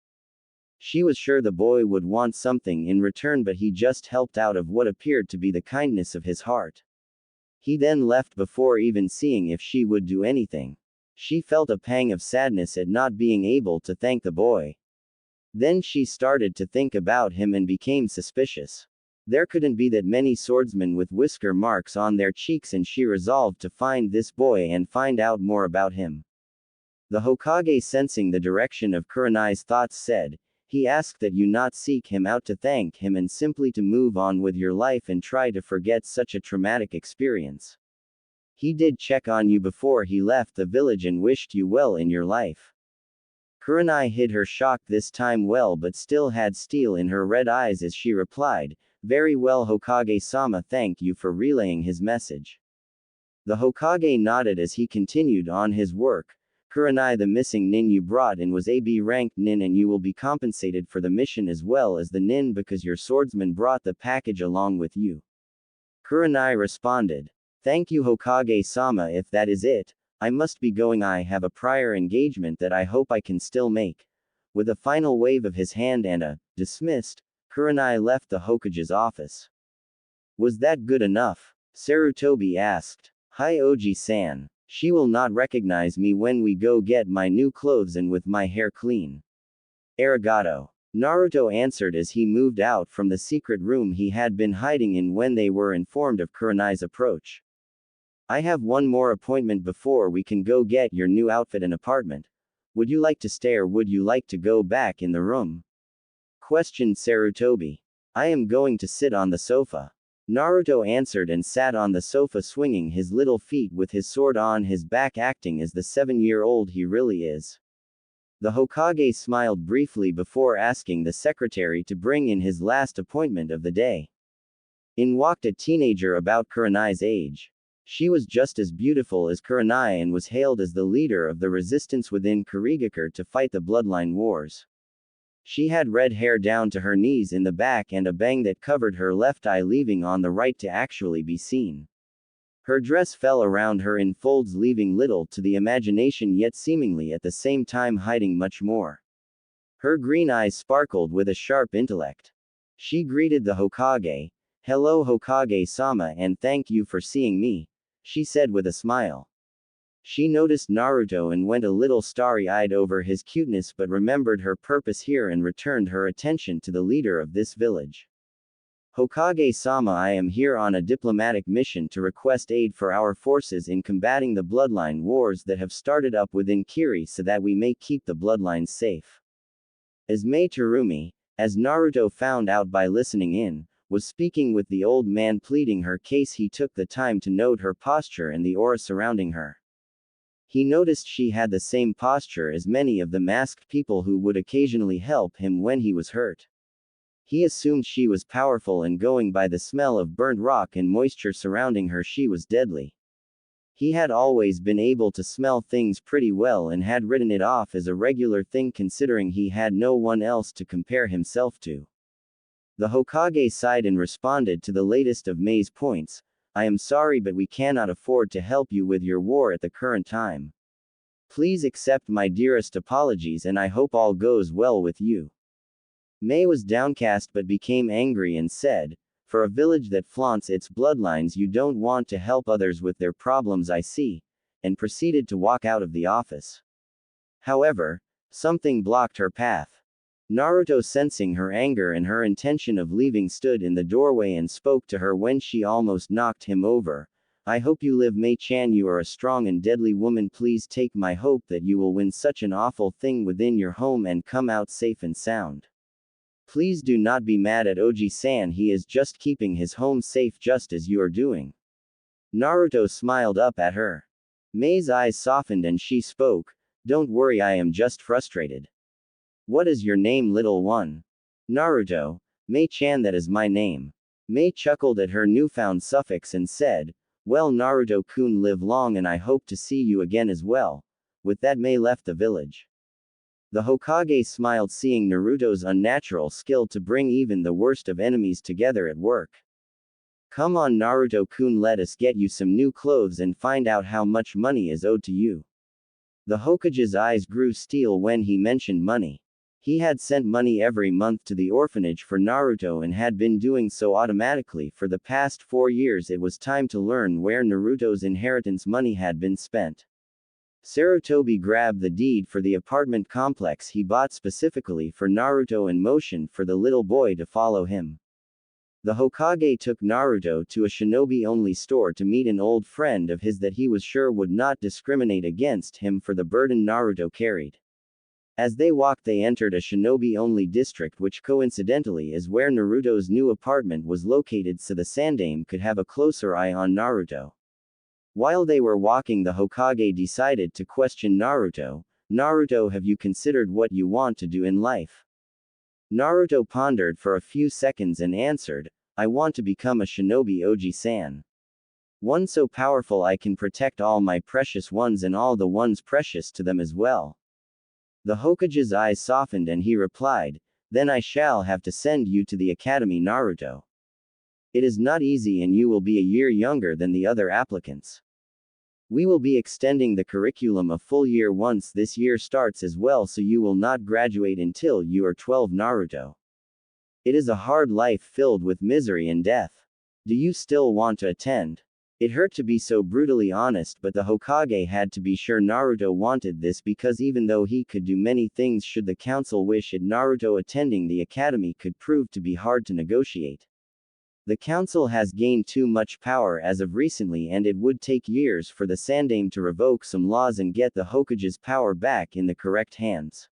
She was sure the boy would want something in return, but he just helped out of what appeared to be the kindness of his heart. He then left before even seeing if she would do anything. She felt a pang of sadness at not being able to thank the boy. Then she started to think about him and became suspicious. There couldn't be that many swordsmen with whisker marks on their cheeks, and she resolved to find this boy and find out more about him. The Hokage, sensing the direction of Kurenai's thoughts, said, "He asked that you not seek him out, to thank him and simply to move on with your life and try to forget such a traumatic experience. He did check on you before he left the village and wished you well in your life." Kurenai hid her shock this time well, but still had steel in her red eyes as she replied, "Very well, Hokage-sama, thank you for relaying his message." The Hokage nodded as he continued on his work. "Kurenai, the missing nin you brought in was a B-ranked nin, and you will be compensated for the mission as well as the nin because your swordsman brought the package along with you." Kurenai responded, "Thank you, Hokage-sama. If that is it, I must be going. I have a prior engagement that I hope I can still make." With a final wave of his hand and a dismissed, Kurenai left the Hokage's office. "Was that good enough?" Sarutobi asked. "Hi, Oji-san. She will not recognize me when we go get my new clothes and with my hair clean." "Arigato," Naruto answered as he moved out from the secret room he had been hiding in when they were informed of Kurenai's approach. "I have one more appointment before we can go get your new outfit and apartment. Would you like to stay or would you like to go back in the room?" questioned Sarutobi. "I am going to sit on the sofa," Naruto answered and sat on the sofa swinging his little feet with his sword on his back, acting as the 7-year-old he really is. The Hokage smiled briefly before asking the secretary to bring in his last appointment of the day. In walked a teenager about Kurenai's age. She was just as beautiful as Kurenai and was hailed as the leader of the resistance within Kurigakure to fight the bloodline wars. She had red hair down to her knees in the back and a bang that covered her left eye, leaving on the right to actually be seen. Her dress fell around her in folds, leaving little to the imagination yet seemingly at the same time hiding much more. Her green eyes sparkled with a sharp intellect. She greeted the Hokage. "Hello, Hokage-sama, and thank you for seeing me," she said with a smile. She noticed Naruto and went a little starry-eyed over his cuteness, but remembered her purpose here and returned her attention to the leader of this village. "Hokage-sama, I am here on a diplomatic mission to request aid for our forces in combating the bloodline wars that have started up within Kiri so that we may keep the bloodlines safe." As Mei Terumi, as Naruto found out by listening in, was speaking with the old man pleading her case, he took the time to note her posture and the aura surrounding her. He noticed she had the same posture as many of the masked people who would occasionally help him when he was hurt. He assumed she was powerful, and going by the smell of burnt rock and moisture surrounding her, she was deadly. He had always been able to smell things pretty well and had written it off as a regular thing considering he had no one else to compare himself to. The Hokage sighed and responded to the latest of Mei's points. "I am sorry, but we cannot afford to help you with your war at the current time. Please accept my dearest apologies and I hope all goes well with you." Mei was downcast but became angry and said, "For a village that flaunts its bloodlines, you don't want to help others with their problems, I see," and proceeded to walk out of the office. However, something blocked her path. Naruto, sensing her anger and her intention of leaving, stood in the doorway and spoke to her when she almost knocked him over. "I hope you live, Mei-chan. You are a strong and deadly woman. Please take my hope that you will win such an awful thing within your home and come out safe and sound. Please do not be mad at Oji-san. He is just keeping his home safe just as you are doing." Naruto smiled up at her. Mei's eyes softened and she spoke, "Don't worry, I am just frustrated." "What is your name, little one?" "Naruto. Mei-chan, that is my name." Mei chuckled at her newfound suffix and said, Well, Naruto-kun, live long and I hope to see you again as well. With that, Mei left the village. The Hokage smiled, seeing Naruto's unnatural skill to bring even the worst of enemies together at work. Come on, Naruto-kun, let us get you some new clothes and find out how much money is owed to you. The Hokage's eyes grew steel when he mentioned money. He had sent money every month to the orphanage for Naruto and had been doing so automatically for the past 4 years. It was time to learn where Naruto's inheritance money had been spent. Sarutobi grabbed the deed for the apartment complex he bought specifically for Naruto and motioned for the little boy to follow him. The Hokage took Naruto to a shinobi-only store to meet an old friend of his that he was sure would not discriminate against him for the burden Naruto carried. As they walked, they entered a shinobi-only district, which coincidentally is where Naruto's new apartment was located, so the Sandaime could have a closer eye on Naruto. While they were walking, the Hokage decided to question Naruto. Naruto, have you considered what you want to do in life? Naruto pondered for a few seconds and answered, I want to become a shinobi, Oji-san. One so powerful I can protect all my precious ones and all the ones precious to them as well. The Hokage's eyes softened and he replied, then I shall have to send you to the academy, Naruto. It is not easy and you will be a year younger than the other applicants. We will be extending the curriculum a full year once this year starts as well, so you will not graduate until you are 12, Naruto. It is a hard life filled with misery and death. Do you still want to attend? It hurt to be so brutally honest, but the Hokage had to be sure Naruto wanted this, because even though he could do many things should the council wish it, Naruto attending the academy could prove to be hard to negotiate. The council has gained too much power as of recently, and it would take years for the Sandaime to revoke some laws and get the Hokage's power back in the correct hands.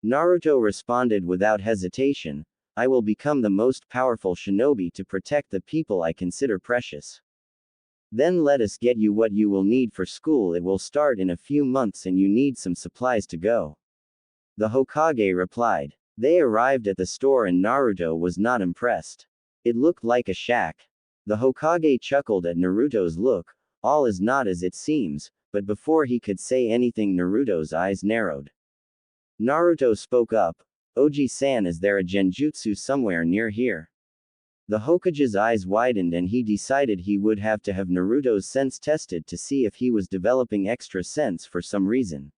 Naruto responded without hesitation, I will become the most powerful shinobi to protect the people I consider precious. Then let us get you what you will need for school. It will start in a few months and you need some supplies to go. The Hokage replied. They arrived at the store and Naruto was not impressed. It looked like a shack. The Hokage chuckled at Naruto's look. All is not as it seems, but before he could say anything, Naruto's eyes narrowed. Naruto spoke up. Oji-san, is there a genjutsu somewhere near here? The Hokage's eyes widened and he decided he would have to have Naruto's sense tested to see if he was developing extra sense for some reason.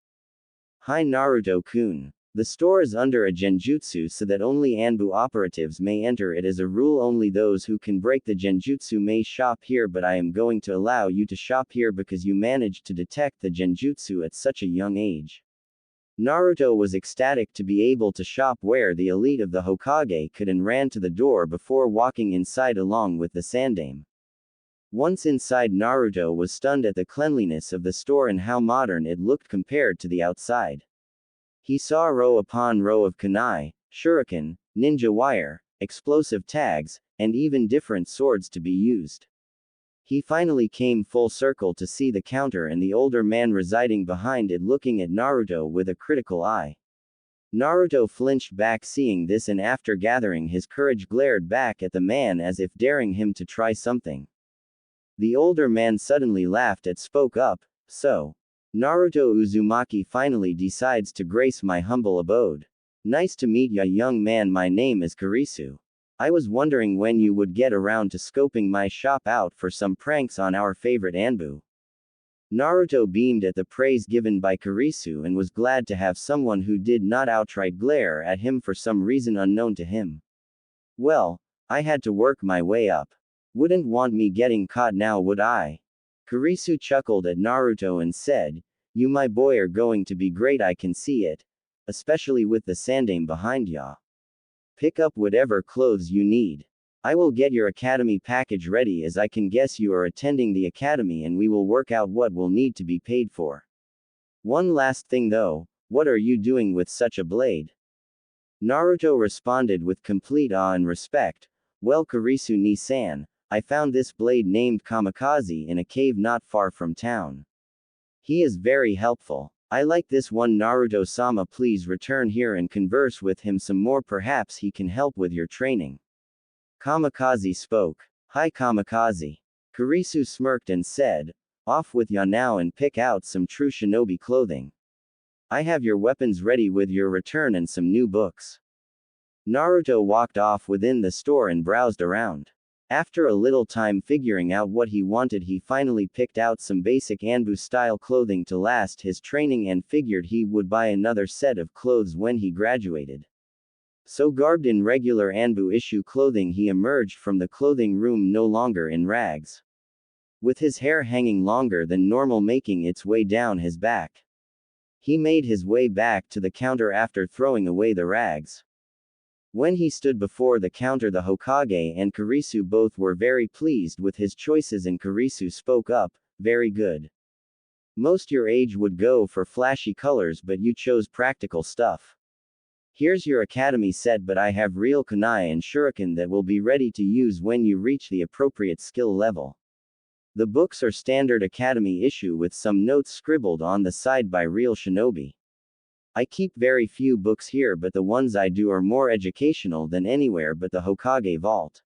Hi Naruto-kun. The store is under a genjutsu so that only Anbu operatives may enter it. As a rule, only those who can break the genjutsu may shop here, but I am going to allow you to shop here because you managed to detect the genjutsu at such a young age. Naruto was ecstatic to be able to shop where the elite of the Hokage could and ran to the door before walking inside along with the Sandaime. Once inside, Naruto was stunned at the cleanliness of the store and how modern it looked compared to the outside. He saw row upon row of kunai, shuriken, ninja wire, explosive tags, and even different swords to be used. He finally came full circle to see the counter and the older man residing behind it looking at Naruto with a critical eye. Naruto flinched back seeing this and after gathering his courage glared back at the man as if daring him to try something. The older man suddenly laughed and spoke up, so. Naruto Uzumaki finally decides to grace my humble abode. Nice to meet ya, young man, my name is Kurisu. I was wondering when you would get around to scoping my shop out for some pranks on our favorite Anbu. Naruto beamed at the praise given by Kurisu and was glad to have someone who did not outright glare at him for some reason unknown to him. Well, I had to work my way up. Wouldn't want me getting caught now, would I? Kurisu chuckled at Naruto and said, You my boy are going to be great, I can see it. Especially with the Sandaime behind ya. Pick up whatever clothes you need. I will get your academy package ready as I can guess you are attending the academy and we will work out what will need to be paid for. One last thing though, what are you doing with such a blade? Naruto responded with complete awe and respect. Well, Kurisu ni-san, I found this blade named Kamikaze in a cave not far from town. He is very helpful. I like this one. Naruto-sama, please return here and converse with him some more, perhaps he can help with your training. Kamikaze spoke. Hi Kamikaze. Kurisu smirked and said, "Off with ya now and pick out some true shinobi clothing. I have your weapons ready with your return and some new books." Naruto walked off within the store and browsed around. After a little time figuring out what he wanted, he finally picked out some basic Anbu-style clothing to last his training and figured he would buy another set of clothes when he graduated. So garbed in regular Anbu issue clothing, he emerged from the clothing room no longer in rags. With his hair hanging longer than normal making its way down his back. He made his way back to the counter after throwing away the rags. When he stood before the counter, the Hokage and Kurisu both were very pleased with his choices, and Kurisu spoke up, "Very good. Most your age would go for flashy colors, but you chose practical stuff. Here's your academy set, but I have real kunai and shuriken that will be ready to use when you reach the appropriate skill level. The books are standard academy issue with some notes scribbled on the side by real shinobi. I keep very few books here, but the ones I do are more educational than anywhere but the Hokage vault.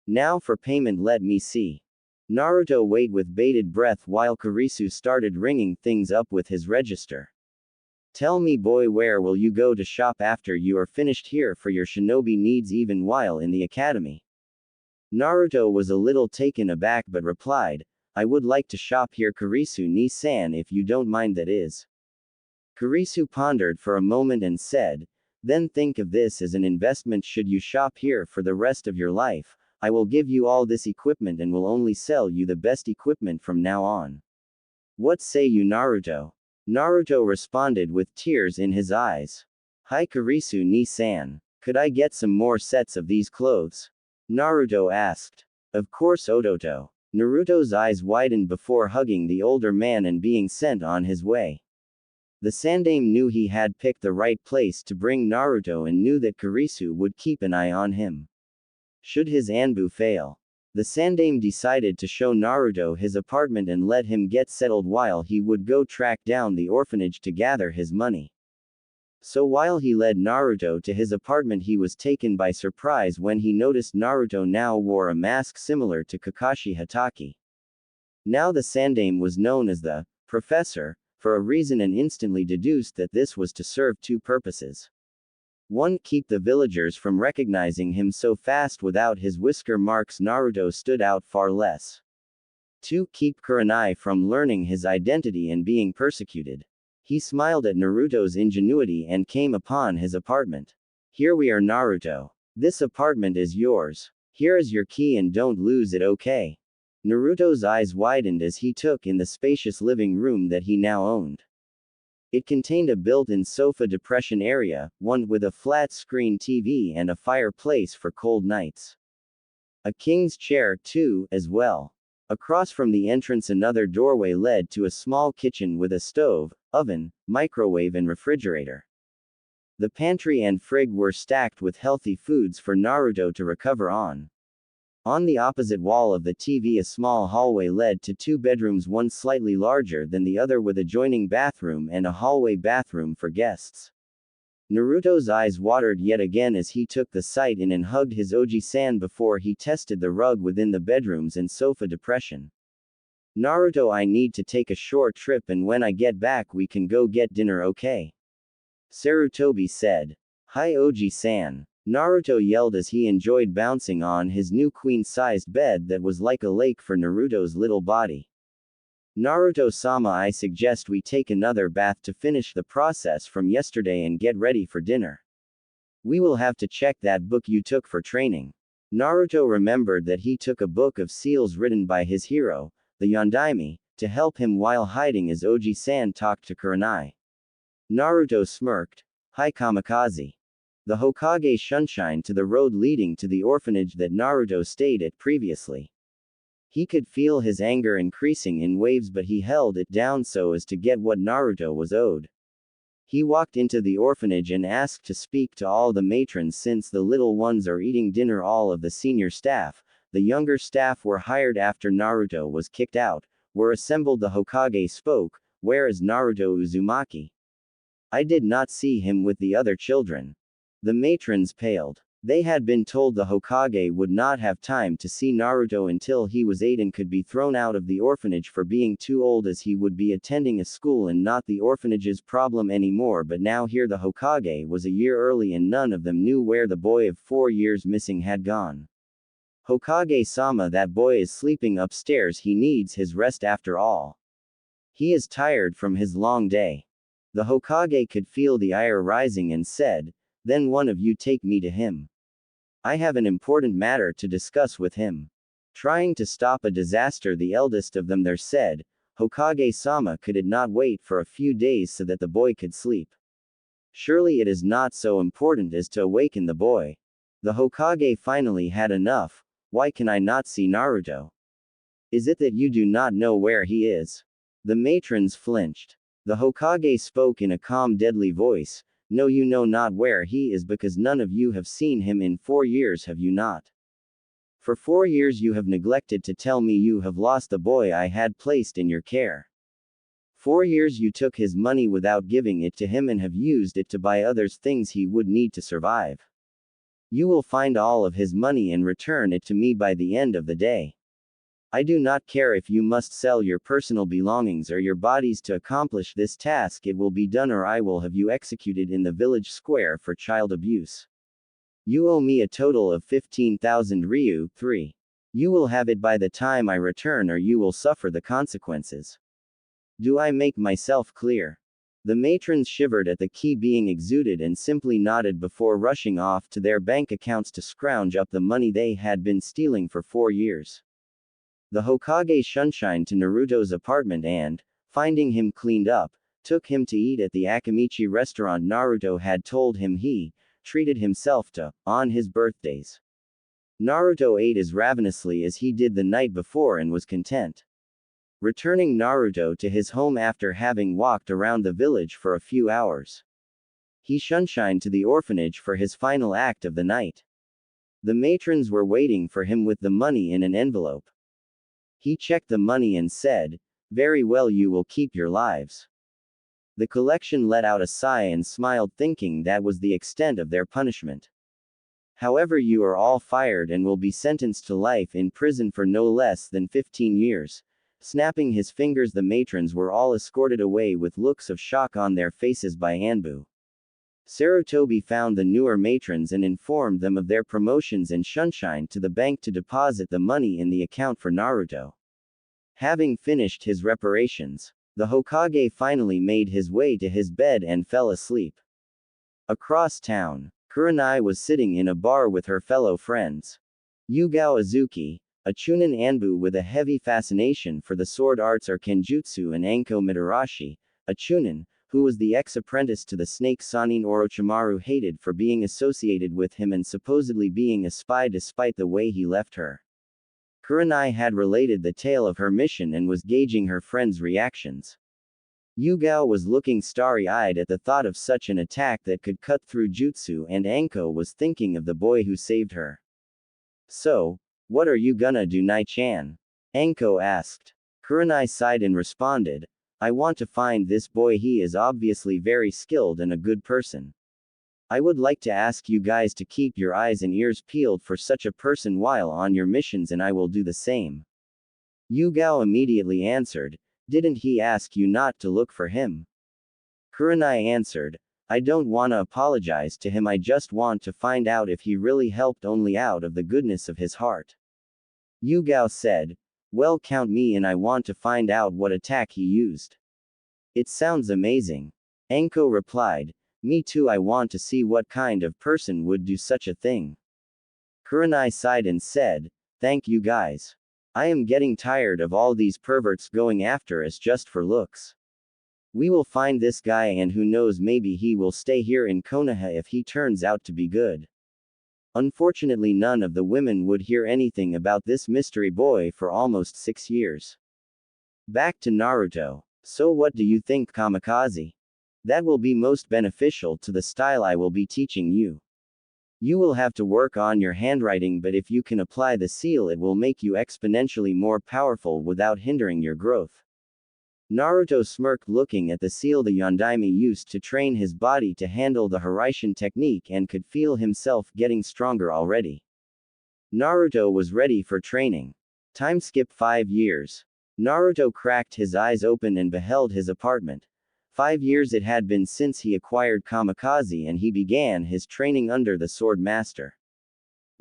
Now for payment, let me see." Naruto waited with bated breath while Kurisu started ringing things up with his register. "Tell me, boy, where will you go to shop after you are finished here for your shinobi needs even while in the academy?" Naruto was a little taken aback but replied, "I would like to shop here, Kurisu-ni-san, if you don't mind, that is." Kurisu pondered for a moment and said, "Then think of this as an investment. Should you shop here for the rest of your life, I will give you all this equipment and will only sell you the best equipment from now on. What say you, Naruto?" Naruto responded with tears in his eyes. "Hi, Kurisu-ni-san. Could I get some more sets of these clothes?" Naruto asked. "Of course, Ototo." Naruto's eyes widened before hugging the older man and being sent on his way. The Sandaime knew he had picked the right place to bring Naruto and knew that Kurisu would keep an eye on him. Should his Anbu fail, the Sandaime decided to show Naruto his apartment and let him get settled while he would go track down the orphanage to gather his money. So while he led Naruto to his apartment, he was taken by surprise when he noticed Naruto now wore a mask similar to Kakashi Hatake. Now the Sandaime was known as the Professor, for a reason, and instantly deduced that this was to serve two purposes. 1. Keep the villagers from recognizing him so fast without his whisker marks Naruto stood out far less. 2. Keep Kurenai from learning his identity and being persecuted. He smiled at Naruto's ingenuity and came upon his apartment. "Here we are, Naruto. This apartment is yours. Here is your key and don't lose it, okay?" Naruto's eyes widened as he took in the spacious living room that he now owned. It contained a built-in sofa depression area, one with a flat-screen TV and a fireplace for cold nights. A king's chair, too, as well. Across from the entrance, another doorway led to a small kitchen with a stove, oven, microwave and refrigerator. The pantry and fridge were stacked with healthy foods for Naruto to recover on. On the opposite wall of the TV, a small hallway led to two bedrooms, one slightly larger than the other with adjoining bathroom and a hallway bathroom for guests. Naruto's eyes watered yet again as he took the sight in and hugged his Oji-san before he tested the rug within the bedrooms and sofa depression. "Naruto, I need to take a short trip, and when I get back we can go get dinner, okay?" Sarutobi said. "Hi, Oji-san." Naruto yelled as he enjoyed bouncing on his new queen-sized bed that was like a lake for Naruto's little body. "Naruto-sama, I suggest we take another bath to finish the process from yesterday and get ready for dinner. We will have to check that book you took for training." Naruto remembered that he took a book of seals written by his hero, the Yondaime, to help him while hiding as Oji-san talked to Kurenai. Naruto smirked. "Hi, Kamikaze." The Hokage shunshine to the road leading to the orphanage that Naruto stayed at previously. He could feel his anger increasing in waves, but he held it down so as to get what Naruto was owed. He walked into the orphanage and asked to speak to all the matrons since the little ones are eating dinner. All of the senior staff, the younger staff were hired after Naruto was kicked out, were assembled. The Hokage spoke, "Where is Naruto Uzumaki? I did not see him with the other children." The matrons paled. They had been told the Hokage would not have time to see Naruto until he was 8 and could be thrown out of the orphanage for being too old, as he would be attending a school and not the orphanage's problem anymore. But now here the Hokage was a year early and none of them knew where the boy of 4 years missing had gone. Hokage-sama, that boy is sleeping upstairs. He needs his rest after all. He is tired from his long day. The Hokage could feel the ire rising and said, "Then one of you take me to him. I have an important matter to discuss with him." Trying to stop a disaster, the eldest of them there said, "Hokage-sama, could it not wait for a few days so that the boy could sleep? Surely it is not so important as to awaken the boy." The Hokage finally had enough. "Why can I not see Naruto? Is it that you do not know where he is?" The matrons flinched. The Hokage spoke in a calm, deadly voice. "No, you know not where he is because none of you have seen him in 4 years, have you not? For 4 years you have neglected to tell me you have lost the boy I had placed in your care. 4 years you took his money without giving it to him and have used it to buy others things he would need to survive. You will find all of his money and return it to me by the end of the day. I do not care if you must sell your personal belongings or your bodies to accomplish this task. It will be done, or I will have you executed in the village square for child abuse. You owe me a total of 15,000 ryu, 3. You will have it by the time I return, or you will suffer the consequences. Do I make myself clear?" The matrons shivered at the key being exuded and simply nodded before rushing off to their bank accounts to scrounge up the money they had been stealing for 4 years. The Hokage shunshine to Naruto's apartment and, finding him cleaned up, took him to eat at the Akamichi restaurant Naruto had told him he treated himself to on his birthdays. Naruto ate as ravenously as he did the night before and was content. Returning Naruto to his home after having walked around the village for a few hours, he shunshined to the orphanage for his final act of the night. The matrons were waiting for him with the money in an envelope. He checked the money and said, "Very well, you will keep your lives." The collection let out a sigh and smiled, thinking that was the extent of their punishment. "However, you are all fired and will be sentenced to life in prison for no less than 15 years. Snapping his fingers, the matrons were all escorted away with looks of shock on their faces by Anbu. Sarutobi found the newer matrons and informed them of their promotions and shunshined to the bank to deposit the money in the account for Naruto. Having finished his reparations, the Hokage finally made his way to his bed and fell asleep. Across town, Kurenai was sitting in a bar with her fellow friends. Yugao Azuki, a Chunin Anbu with a heavy fascination for the sword arts or kenjutsu, and Anko Mitarashi, a Chunin, who was the ex-apprentice to the snake Sanin Orochimaru, hated for being associated with him and supposedly being a spy despite the way he left her. Kurenai had related the tale of her mission and was gauging her friends' reactions. Yugao was looking starry-eyed at the thought of such an attack that could cut through jutsu, and Anko was thinking of the boy who saved her. "So, what are you gonna do, Nai-chan?" Anko asked. Kurenai sighed and responded, "I want to find this boy. He is obviously very skilled and a good person. I would like to ask you guys to keep your eyes and ears peeled for such a person while on your missions, and I will do the same." Yugao immediately answered, "Didn't he ask you not to look for him?" Kurenai answered, "I don't wanna apologize to him, I just want to find out if he really helped only out of the goodness of his heart." Yugao said, "Well, count me in, I want to find out what attack he used." "It sounds amazing." Anko replied, "Me too, I want to see what kind of person would do such a thing." Kurenai sighed and said, "Thank you guys. I am getting tired of all these perverts going after us just for looks. We will find this guy, and who knows, maybe he will stay here in Konoha if he turns out to be good." Unfortunately, none of the women would hear anything about this mystery boy for almost 6 years. Back to Naruto. "So what do you think, Kamikaze? That will be most beneficial to the style I will be teaching you. You will have to work on your handwriting, but if you can apply the seal, it will make you exponentially more powerful without hindering your growth." Naruto smirked looking at the seal the Yondaime used to train his body to handle the Hiraishin technique and could feel himself getting stronger already. Naruto was ready for training. Time skip 5 years. Naruto cracked his eyes open and beheld his apartment. 5 years it had been since he acquired Kamikaze and he began his training under the Sword Master.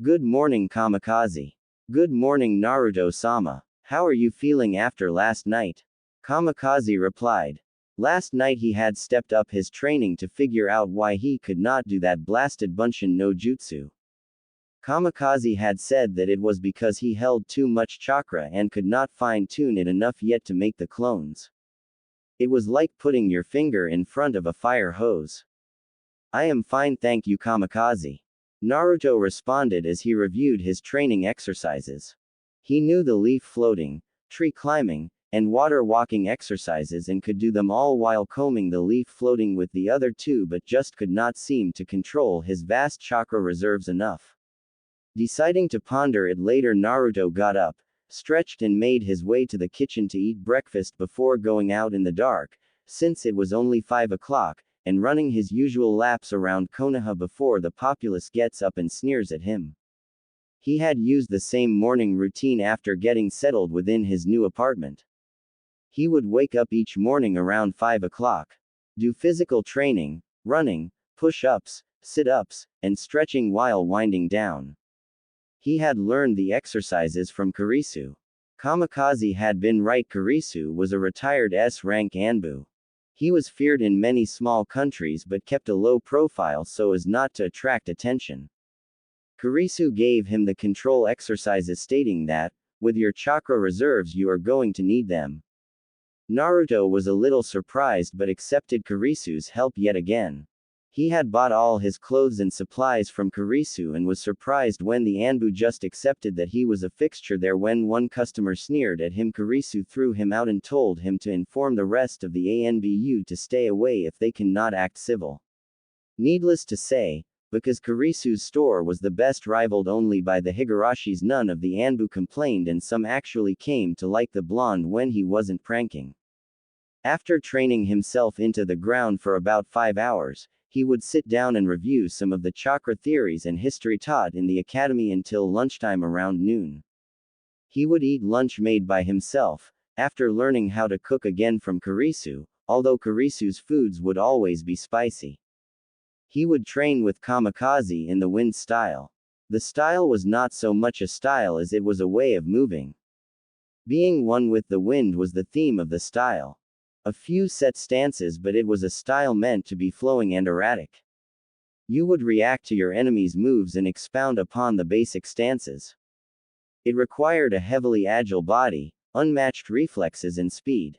Good morning Kamikaze. Good morning Naruto-sama. How are you feeling after last night? Kamikaze replied. Last night he had stepped up his training to figure out why he could not do that blasted Bunshin no Jutsu. Kamikaze had said that it was because he held too much chakra and could not fine-tune it enough yet to make the clones. It was like putting your finger in front of a fire hose. I am fine thank you Kamikaze. Naruto responded as he reviewed his training exercises. He knew the leaf floating, tree climbing, and water walking exercises and could do them all while combing the leaf floating with the other two but just could not seem to control his vast chakra reserves enough. Deciding to ponder it later Naruto got up, stretched and made his way to the kitchen to eat breakfast before going out in the dark, since it was only 5 o'clock, and running his usual laps around Konoha before the populace gets up and sneers at him. He had used the same morning routine after getting settled within his new apartment. He would wake up each morning around 5 o'clock, do physical training, running, push-ups, sit-ups, and stretching while winding down. He had learned the exercises from Kurisu. Kamikaze had been right. Kurisu was a retired S-rank Anbu. He was feared in many small countries but kept a low profile so as not to attract attention. Kurisu gave him the control exercises stating that, with your chakra reserves you are going to need them. Naruto was a little surprised but accepted Kurisu's help yet again. He had bought all his clothes and supplies from Kurisu and was surprised when the Anbu just accepted that he was a fixture there. When one customer sneered at him, Kurisu threw him out and told him to inform the rest of the ANBU to stay away if they cannot act civil. Needless to say, because Kurisu's store was the best, rivaled only by the Higarashis, none of the Anbu complained and some actually came to like the blonde when he wasn't pranking. After training himself into the ground for about 5 hours, he would sit down and review some of the chakra theories and history taught in the academy until lunchtime around noon. He would eat lunch made by himself, after learning how to cook again from Kurisu, although Kurisu's foods would always be spicy. He would train with Kamikaze in the wind style. The style was not so much a style as it was a way of moving. Being one with the wind was the theme of the style. A few set stances, but it was a style meant to be flowing and erratic. You would react to your enemy's moves and expound upon the basic stances. It required a heavily agile body, unmatched reflexes and speed.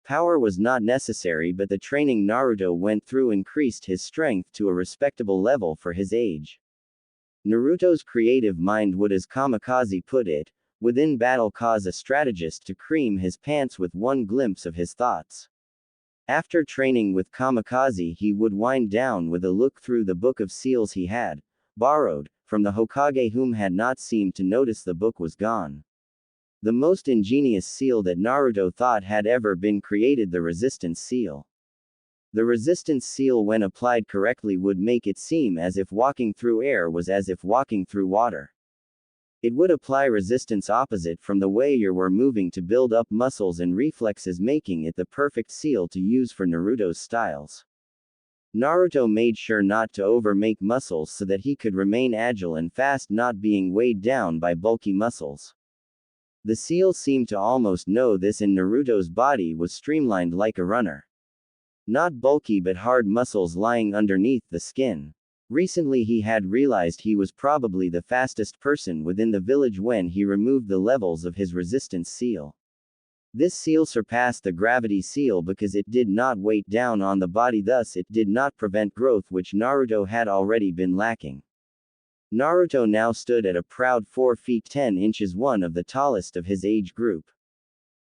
Power was not necessary, but the training Naruto went through increased his strength to a respectable level for his age. Naruto's creative mind would, as Kamikaze put it, within battle cause a strategist to cream his pants with one glimpse of his thoughts. After training with Kamikaze, he would wind down with a look through the book of seals he had borrowed from the Hokage, whom had not seemed to notice the book was gone. The most ingenious seal that Naruto thought had ever been created, the resistance seal. The resistance seal, when applied correctly, would make it seem as if walking through air was as if walking through water. It would apply resistance opposite from the way you were moving to build up muscles and reflexes, making it the perfect seal to use for Naruto's styles. Naruto made sure not to overmake muscles so that he could remain agile and fast, not being weighed down by bulky muscles. The seal seemed to almost know this, and Naruto's body was streamlined like a runner. Not bulky but hard muscles lying underneath the skin. Recently he had realized he was probably the fastest person within the village when he removed the levels of his resistance seal. This seal surpassed the gravity seal because it did not weigh down on the body, thus it did not prevent growth, which Naruto had already been lacking. Naruto now stood at a proud 4 feet 10 inches, one of the tallest of his age group.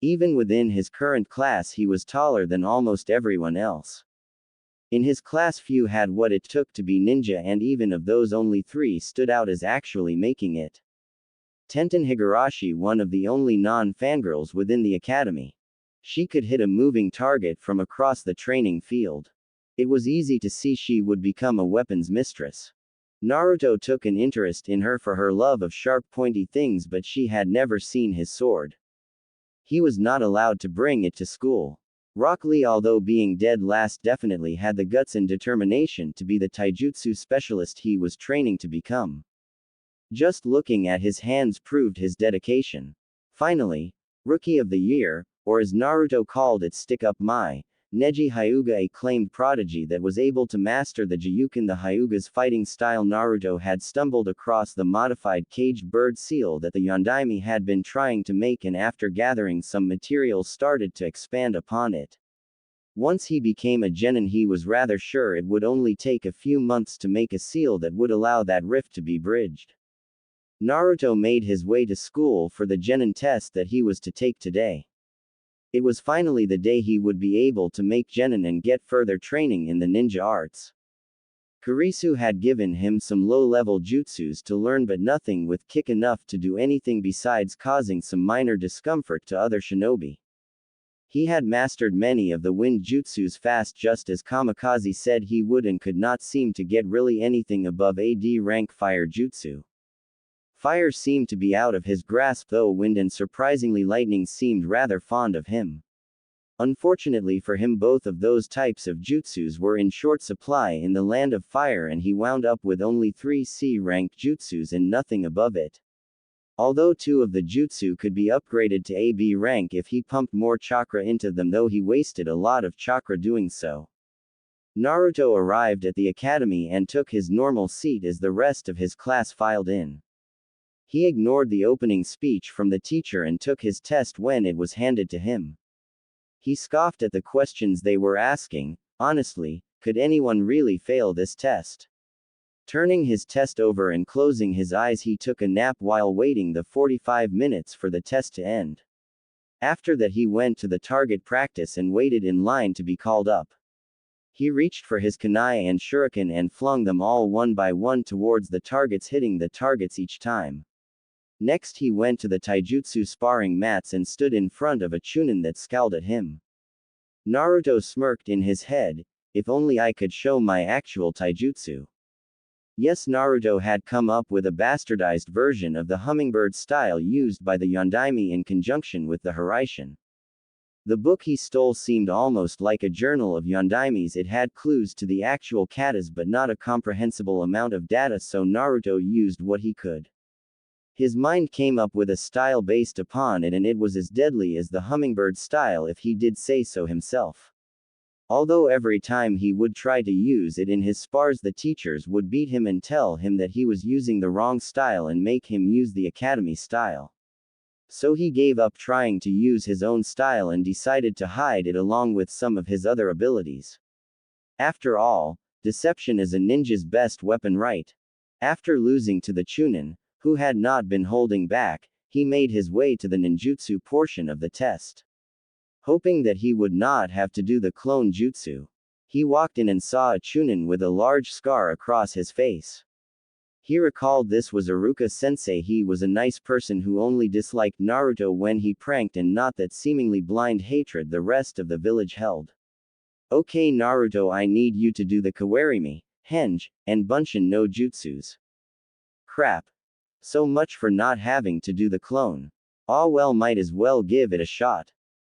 Even within his current class he was taller than almost everyone else. In his class few had what it took to be ninja, and even of those only 3 stood out as actually making it. Tenten Higurashi, one of the only non-fangirls within the academy. She could hit a moving target from across the training field. It was easy to see she would become a weapons mistress. Naruto took an interest in her for her love of sharp pointy things, but she had never seen his sword. He was not allowed to bring it to school. Rock Lee, although being dead last, definitely had the guts and determination to be the taijutsu specialist he was training to become. Just looking at his hands proved his dedication. Finally, Rookie of the Year, or as Naruto called it, Stick Up Mai, Neji Hyuga, a claimed prodigy that was able to master the Gyuken. The Hyuga's fighting style. Naruto had stumbled across the modified caged bird seal that the Yondaime had been trying to make, and after gathering some materials started to expand upon it. Once he became a genin, he was rather sure it would only take a few months to make a seal that would allow that rift to be bridged. Naruto made his way to school for the genin test that he was to take today. It was finally the day he would be able to make genin and get further training in the ninja arts. Kurisu had given him some low-level jutsus to learn, but nothing with kick enough to do anything besides causing some minor discomfort to other shinobi. He had mastered many of the wind jutsus fast, just as Kamikaze said he would, and could not seem to get really anything above AD rank fire jutsu. Fire seemed to be out of his grasp, though wind and surprisingly lightning seemed rather fond of him. Unfortunately for him, both of those types of jutsus were in short supply in the land of fire, and he wound up with only 3 C-rank jutsus and nothing above it. Although 2 of the jutsu could be upgraded to AB rank if he pumped more chakra into them, though he wasted a lot of chakra doing so. Naruto arrived at the academy and took his normal seat as the rest of his class filed in. He ignored the opening speech from the teacher and took his test when it was handed to him. He scoffed at the questions they were asking. Honestly, could anyone really fail this test? Turning his test over and closing his eyes, he took a nap while waiting the 45 minutes for the test to end. After that, he went to the target practice and waited in line to be called up. He reached for his kunai and shuriken and flung them all one by one towards the targets, hitting the targets each time. Next, he went to the taijutsu sparring mats and stood in front of a chunin that scowled at him. Naruto smirked in his head, if only I could show my actual taijutsu. Yes, Naruto had come up with a bastardized version of the hummingbird style used by the Yondaime in conjunction with the Hiraishin. The book he stole seemed almost like a journal of Yondaime's. It had clues to the actual katas but not a comprehensible amount of data, so Naruto used what he could. His mind came up with a style based upon it, and it was as deadly as the hummingbird style, if he did say so himself. Although every time he would try to use it in his spars, the teachers would beat him and tell him that he was using the wrong style and make him use the academy style. So he gave up trying to use his own style and decided to hide it along with some of his other abilities. After all, deception is a ninja's best weapon, right? After losing to the chunin, who had not been holding back, he made his way to the ninjutsu portion of the test. Hoping that he would not have to do the clone jutsu, he walked in and saw a chunin with a large scar across his face. He recalled this was Iruka-sensei. He was a nice person who only disliked Naruto when he pranked, and not that seemingly blind hatred the rest of the village held. Okay Naruto, I need you to do the kawarimi, henge, and bunshin no jutsus. Crap. So much for not having to do the clone. Ah well, might as well give it a shot.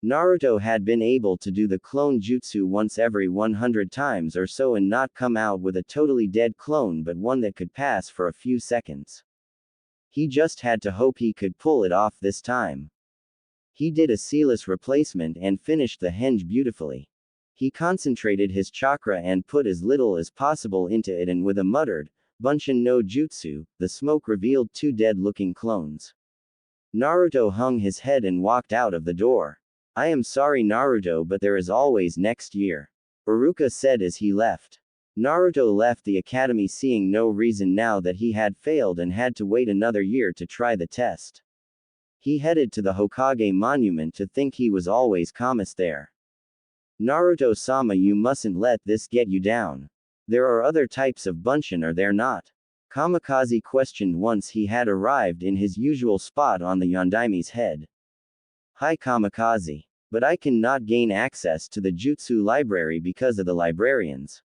Naruto had been able to do the clone jutsu once every 100 times or so and not come out with a totally dead clone, but one that could pass for a few seconds. He just had to hope he could pull it off this time. He did a sealess replacement and finished the henge beautifully. He concentrated his chakra and put as little as possible into it, and with a muttered, Bunshin no jutsu, the smoke revealed 2 dead-looking clones. Naruto hung his head and walked out of the door. I am sorry Naruto, but there is always next year, Iruka said as he left. Naruto left the academy seeing no reason now that he had failed and had to wait another year to try the test. He headed to the Hokage monument to think he was always calmest there. Naruto-sama, you mustn't let this get you down. There are other types of bunshin, are there not? Kamikaze questioned once he had arrived in his usual spot on the Yondaime's head. Hi Kamikaze. But I cannot gain access to the jutsu library because of the librarians.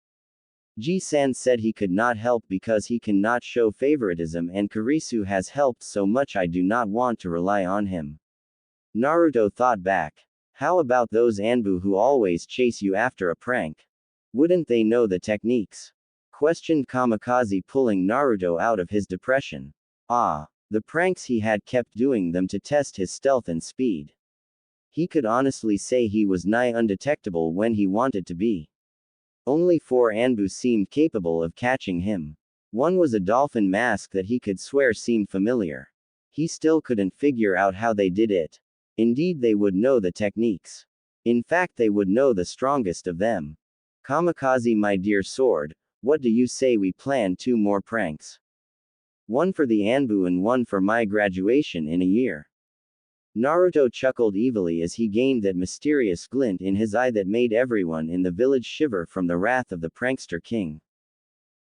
Ji-san said he could not help because he cannot show favoritism and Kurisu has helped so much I do not want to rely on him. Naruto thought back. How about those Anbu who always chase you after a prank? Wouldn't they know the techniques? Questioned Kamikaze, pulling Naruto out of his depression. The pranks, he had kept doing them to test his stealth and speed. He could honestly say he was nigh undetectable when he wanted to be. Only 4 Anbu seemed capable of catching him. One was a dolphin mask that he could swear seemed familiar. He still couldn't figure out how they did it. Indeed, they would know the techniques. In fact, they would know the strongest of them. Kamikaze, my dear sword, what do you say we plan 2 more pranks? One for the Anbu and one for my graduation in a year. Naruto chuckled evilly as he gained that mysterious glint in his eye that made everyone in the village shiver from the wrath of the prankster king.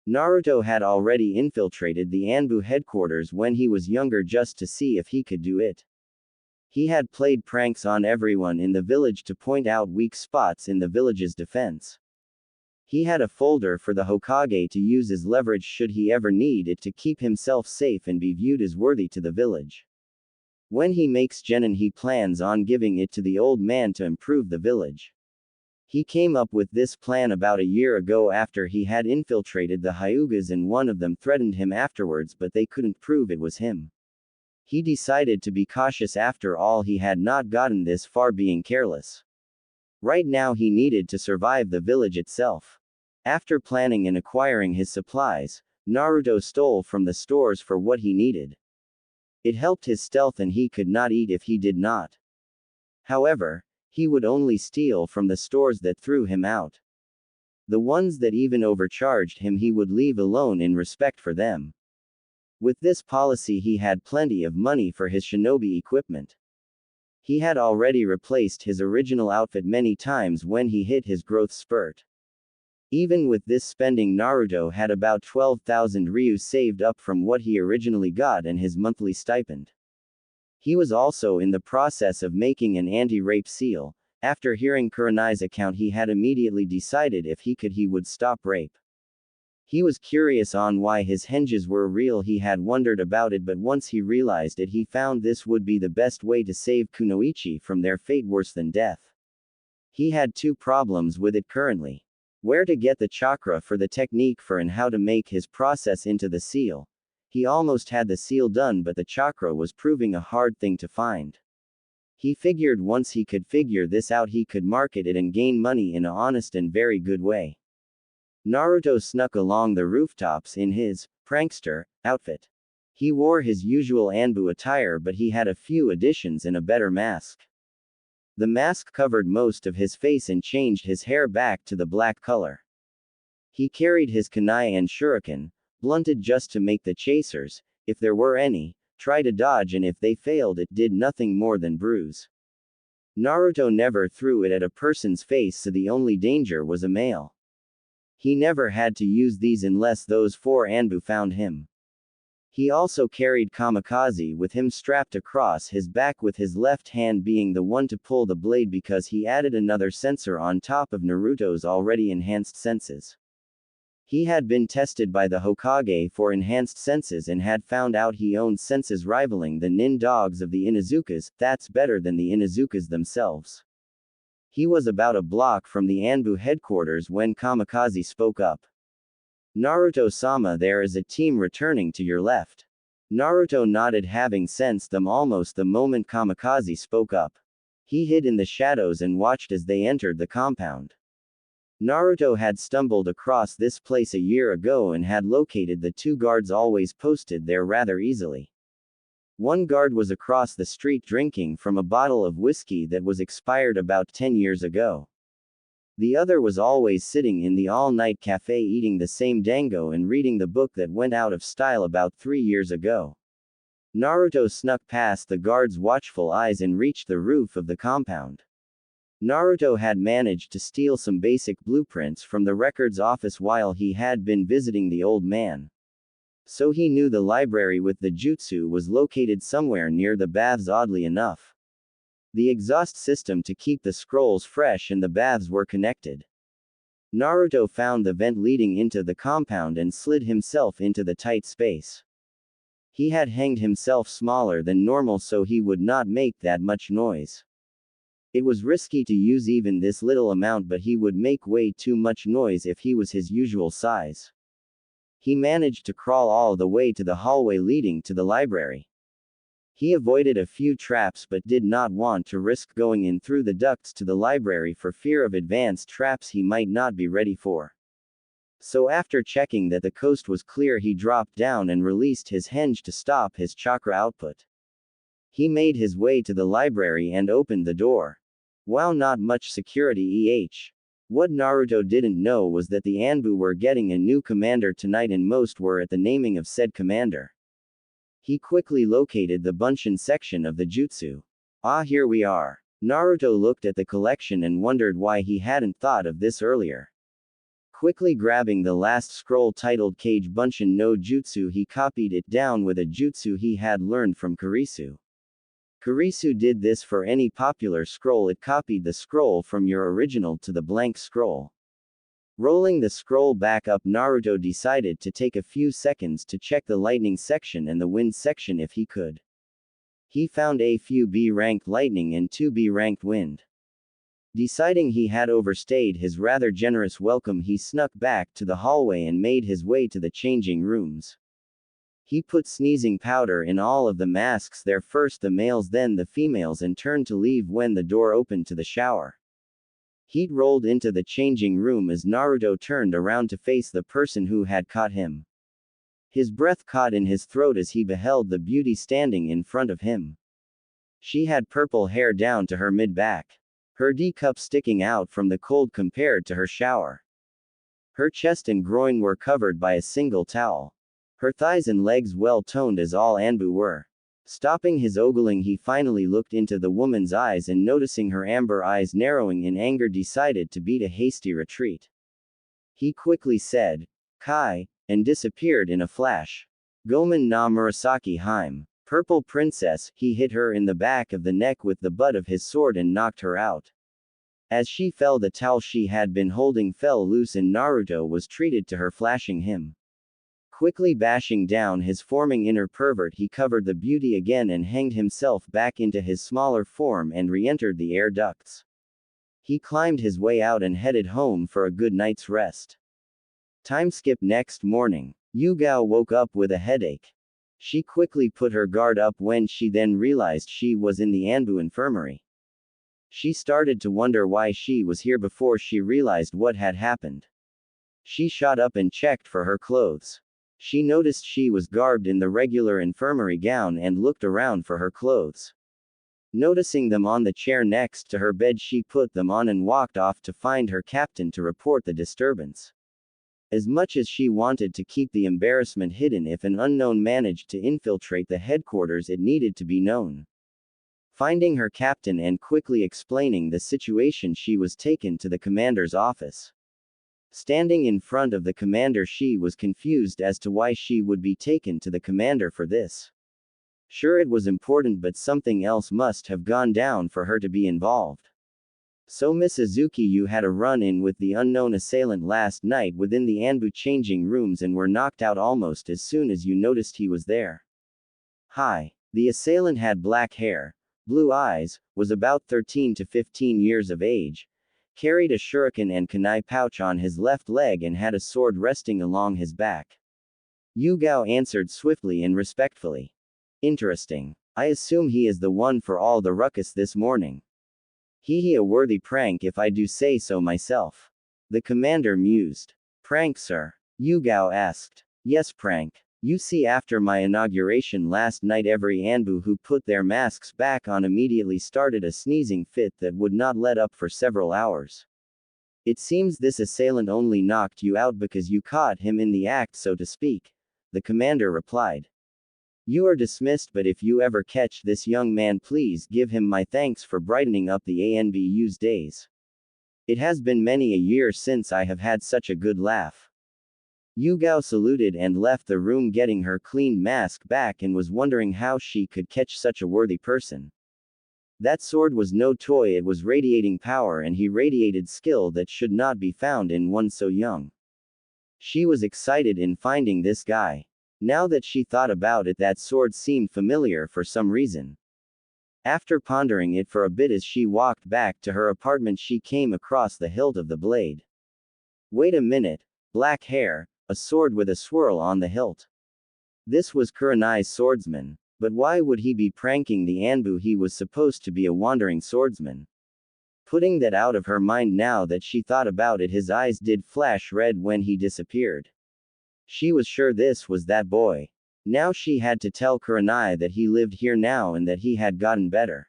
Naruto had already infiltrated the Anbu headquarters when he was younger just to see if he could do it. He had played pranks on everyone in the village to point out weak spots in the village's defense. He had a folder for the Hokage to use as leverage should he ever need it to keep himself safe and be viewed as worthy to the village. When he makes genin, he plans on giving it to the old man to improve the village. He came up with this plan about a year ago after he had infiltrated the Hyugas and one of them threatened him afterwards, but they couldn't prove it was him. He decided to be cautious. After all, he had not gotten this far being careless. Right now he needed to survive the village itself. After planning and acquiring his supplies, Naruto stole from the stores for what he needed. It helped his stealth and he could not eat if he did not. However, he would only steal from the stores that threw him out. The ones that even overcharged him he would leave alone in respect for them. With this policy he had plenty of money for his shinobi equipment. He had already replaced his original outfit many times when he hit his growth spurt. Even with this spending, Naruto had about 12,000 ryu saved up from what he originally got and his monthly stipend. He was also in the process of making an anti-rape seal. After hearing Kurenai's account, he had immediately decided if he would stop rape. He was curious on why his henges were real. He had wondered about it, but once he realized it, he found this would be the best way to save Kunoichi from their fate, worse than death. He had 2 problems with it currently. Where to get the chakra for the technique for and how to make his process into the seal. He almost had the seal done, but the chakra was proving a hard thing to find. He figured once he could figure this out, he could market it and gain money in an honest and very good way. Naruto snuck along the rooftops in his prankster outfit. He wore his usual Anbu attire, but he had a few additions and a better mask. The mask covered most of his face and changed his hair back to the black color. He carried his kunai and shuriken, blunted just to make the chasers, if there were any, try to dodge, and if they failed it did nothing more than bruise. Naruto never threw it at a person's face, so the only danger was a male. He never had to use these unless those 4 Anbu found him. He also carried Kamikaze with him strapped across his back, with his left hand being the one to pull the blade because he added another sensor on top of Naruto's already enhanced senses. He had been tested by the Hokage for enhanced senses and had found out he owned senses rivaling the nin dogs of the Inuzukas. That's better than the Inuzukas themselves. He was about a block from the Anbu headquarters when Kamikaze spoke up. Naruto-sama, there is a team returning to your left. Naruto nodded, having sensed them almost the moment Kamikaze spoke up. He hid in the shadows and watched as they entered the compound. Naruto had stumbled across this place a year ago and had located the 2 guards always posted there rather easily. One guard was across the street drinking from a bottle of whiskey that was expired about 10 years ago. The other was always sitting in the all-night cafe eating the same dango and reading the book that went out of style about 3 years ago. Naruto snuck past the guard's watchful eyes and reached the roof of the compound. Naruto had managed to steal some basic blueprints from the records office while he had been visiting the old man. So he knew the library with the jutsu was located somewhere near the baths, oddly enough. the exhaust system to keep the scrolls fresh, and the baths were connected. Naruto found the vent leading into the compound and slid himself into the tight space. He had hanged himself smaller than normal so he would not make that much noise. It was risky to use even this little amount, but he would make way too much noise if he was his usual size. He managed to crawl all the way to the hallway leading to the library. He avoided a few traps but did not want to risk going in through the ducts to the library for fear of advanced traps he might not be ready for. So after checking that the coast was clear, he dropped down and released his henge to stop his chakra output. He made his way to the library and opened the door. Wow, not much security. What Naruto didn't know was that the Anbu were getting a new commander tonight, and most were at the naming of said commander. He quickly located the Bunshin section of the jutsu. Ah, here we are. Naruto looked at the collection and wondered why he hadn't thought of this earlier. Quickly grabbing the last scroll titled Kage Bunshin no Jutsu, he copied it down with a jutsu he had learned from Kurisu. Kurisu did this for any popular scroll. It copied the scroll from your original to the blank scroll. Rolling the scroll back up, Naruto decided to take a few seconds to check the lightning section and the wind section if he could. He found a few B-ranked lightning and 2 B-ranked wind. Deciding he had overstayed his rather generous welcome, he snuck back to the hallway and made his way to the changing rooms. He put sneezing powder in all of the masks there, first the males then the females, and turned to leave when the door opened to the shower. Heat rolled into the changing room as Naruto turned around to face the person who had caught him. His breath caught in his throat as he beheld the beauty standing in front of him. She had purple hair down to her mid-back. Her D-cup sticking out from the cold compared to her shower. Her chest and groin were covered by a single towel. Her thighs and legs well toned as all Anbu were. Stopping his ogling, he finally looked into the woman's eyes and, noticing her amber eyes narrowing in anger, decided to beat a hasty retreat. He quickly said, "Kai," and disappeared in a flash. Gomen na Murasaki Haim. Purple princess, he hit her in the back of the neck with the butt of his sword and knocked her out. As she fell, the towel she had been holding fell loose and Naruto was treated to her, flashing him. Quickly bashing down his forming inner pervert, he covered the beauty again and hanged himself back into his smaller form and re-entered the air ducts. He climbed his way out and headed home for a good night's rest. Time skip. Next morning, Yugao woke up with a headache. She quickly put her guard up when she then realized she was in the Anbu infirmary. She started to wonder why she was here before she realized what had happened. She shot up and checked for her clothes. She noticed she was garbed in the regular infirmary gown and looked around for her clothes. Noticing them on the chair next to her bed, she put them on and walked off to find her captain to report the disturbance. As much as she wanted to keep the embarrassment hidden, if an unknown managed to infiltrate the headquarters, it needed to be known. Finding her captain and quickly explaining the situation, she was taken to the commander's office. Standing in front of the commander, she was confused as to why she would be taken to the commander for this. Sure, it was important, but something else must have gone down for her to be involved. So Miss Azuki, you had a run-in with the unknown assailant last night within the Anbu changing rooms and were knocked out almost as soon as you noticed he was there. Hi. The assailant had black hair, blue eyes, was about 13 to 15 years of age, carried a shuriken and kunai pouch on his left leg and had a sword resting along his back. Yugao answered swiftly and respectfully. Interesting. I assume he is the one for all the ruckus this morning. He a worthy prank if I do say so myself. The commander mused. Prank, sir? Yugao asked. Yes, prank. You see, after my inauguration last night, every Anbu who put their masks back on immediately started a sneezing fit that would not let up for several hours. It seems this assailant only knocked you out because you caught him in the act, so to speak, the commander replied. You are dismissed, but if you ever catch this young man, please give him my thanks for brightening up the ANBU's days. It has been many a year since I have had such a good laugh. Yugao saluted and left the room, getting her cleaned mask back, and was wondering how she could catch such a worthy person. That sword was no toy, it was radiating power, and he radiated skill that should not be found in one so young. She was excited in finding this guy. Now that she thought about it, that sword seemed familiar for some reason. After pondering it for a bit as she walked back to her apartment, she came across the hilt of the blade. Wait a minute, black hair, a sword with a swirl on the hilt. This was Kurenai's swordsman. But why would he be pranking the Anbu? He was supposed to be a wandering swordsman. Putting that out of her mind now that she thought about it, his eyes did flash red when he disappeared. She was sure this was that boy. Now she had to tell Kurenai that he lived here now and that he had gotten better.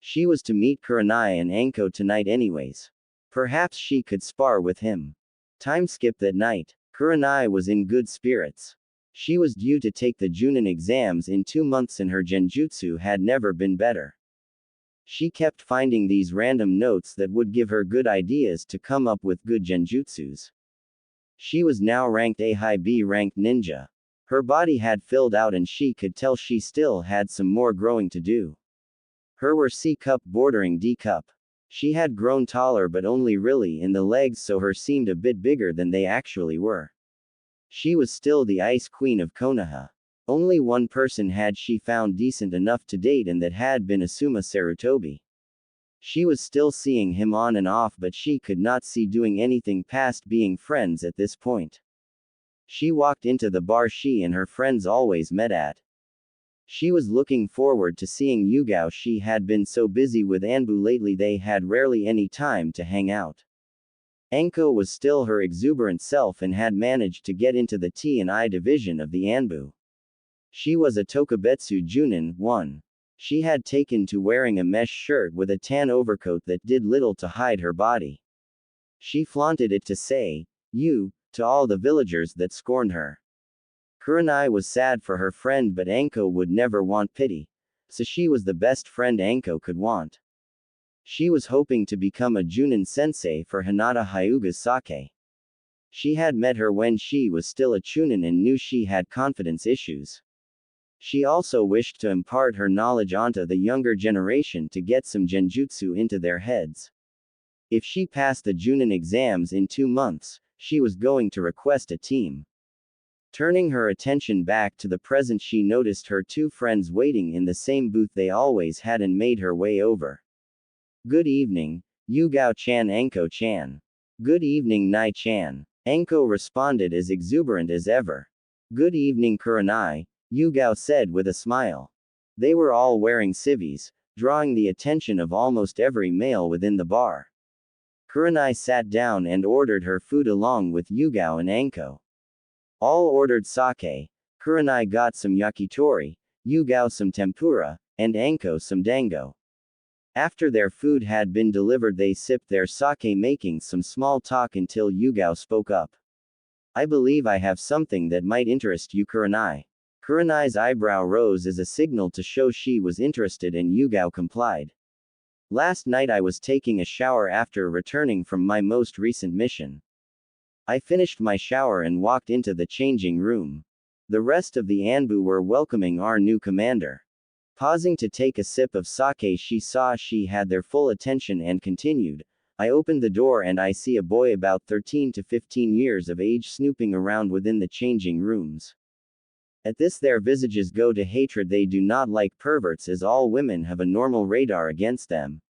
She was to meet Kurenai and Anko tonight anyways. Perhaps she could spar with him. Time skipped that night. Kurenai was in good spirits. She was due to take the Junin exams in 2 months and her genjutsu had never been better. She kept finding these random notes that would give her good ideas to come up with good genjutsus. She was now ranked A high B ranked ninja. Her body had filled out and she could tell she still had some more growing to do. Her were C cup bordering D cup. She had grown taller but only really in the legs, so her seemed a bit bigger than they actually were. She was still the Ice Queen of Konoha. Only one person had she found decent enough to date, and that had been Asuma Sarutobi. She was still seeing him on and off, but she could not see doing anything past being friends at this point. She walked into the bar she and her friends always met at. She was looking forward to seeing Yugao. She had been so busy with Anbu lately they had rarely any time to hang out. Anko was still her exuberant self and had managed to get into the T&I division of the Anbu. She was a Tokubetsu Junin 1. She had taken to wearing a mesh shirt with a tan overcoat that did little to hide her body. She flaunted it to say, "You," to all the villagers that scorned her. Kurenai was sad for her friend, but Anko would never want pity, so she was the best friend Anko could want. She was hoping to become a Junin sensei for Hinata Hyuga's sake. She had met her when she was still a Chunin and knew she had confidence issues. She also wished to impart her knowledge onto the younger generation to get some genjutsu into their heads. If she passed the Junin exams in 2 months, she was going to request a team. Turning her attention back to the present, she noticed her 2 friends waiting in the same booth they always had and made her way over. "Good evening, Yugao-chan." "Anko-chan." "Good evening, Nai-chan." Anko responded as exuberant as ever. "Good evening, Kurenai," Yugao said with a smile. They were all wearing civvies, drawing the attention of almost every male within the bar. Kurenai sat down and ordered her food along with Yugao and Anko. All ordered sake. Kurenai got some yakitori, Yugao some tempura, and Anko some dango. After their food had been delivered, they sipped their sake, making some small talk until Yugao spoke up. "I believe I have something that might interest you, Kurenai." Kurenai's eyebrow rose as a signal to show she was interested, and Yugao complied. "Last night I was taking a shower after returning from my most recent mission. I finished my shower and walked into the changing room. The rest of the Anbu were welcoming our new commander." Pausing to take a sip of sake, she saw she had their full attention and continued, "I opened the door and I see a boy about 13 to 15 years of age snooping around within the changing rooms. At this their visages go to hatred. They do not like perverts, as all women have a normal radar against them.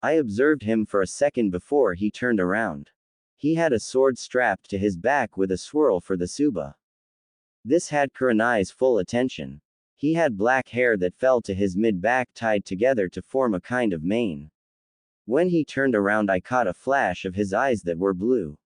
I observed him for a second before he turned around. He had a sword strapped to his back with a swirl for the tsuba. This had Kurenai's full attention. He had black hair that fell to his mid-back, tied together to form a kind of mane. When he turned around, I caught a flash of his eyes that were blue."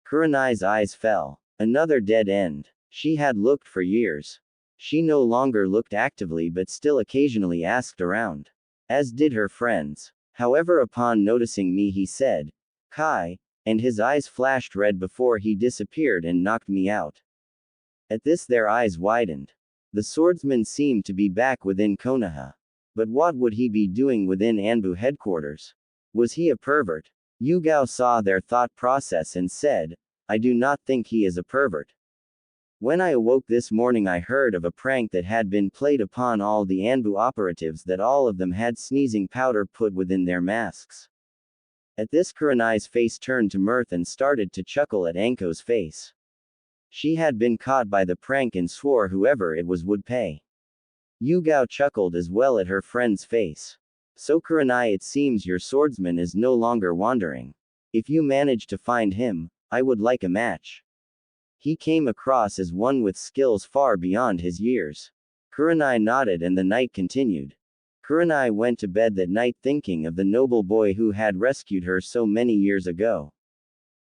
Kurenai's eyes fell. Another dead end. She had looked for years. She no longer looked actively but still occasionally asked around. As did her friends. However, upon noticing me, he said, "Kai," and his eyes flashed red before he disappeared and knocked me out. At this their eyes widened. The swordsman seemed to be back within Konoha. But what would he be doing within Anbu headquarters? Was he a pervert? Yugao saw their thought process and said, "I do not think he is a pervert." When I awoke this morning, I heard of a prank that had been played upon all the Anbu operatives, that all of them had sneezing powder put within their masks. At this, Kurenai's face turned to mirth and started to chuckle at Anko's face. She had been caught by the prank and swore whoever it was would pay. Yugao chuckled as well at her friend's face. So Kurenai, it seems your swordsman is no longer wandering. If you manage to find him, I would like a match. He came across as one with skills far beyond his years. Kurenai nodded and the night continued. Kurenai went to bed that night thinking of the noble boy who had rescued her so many years ago.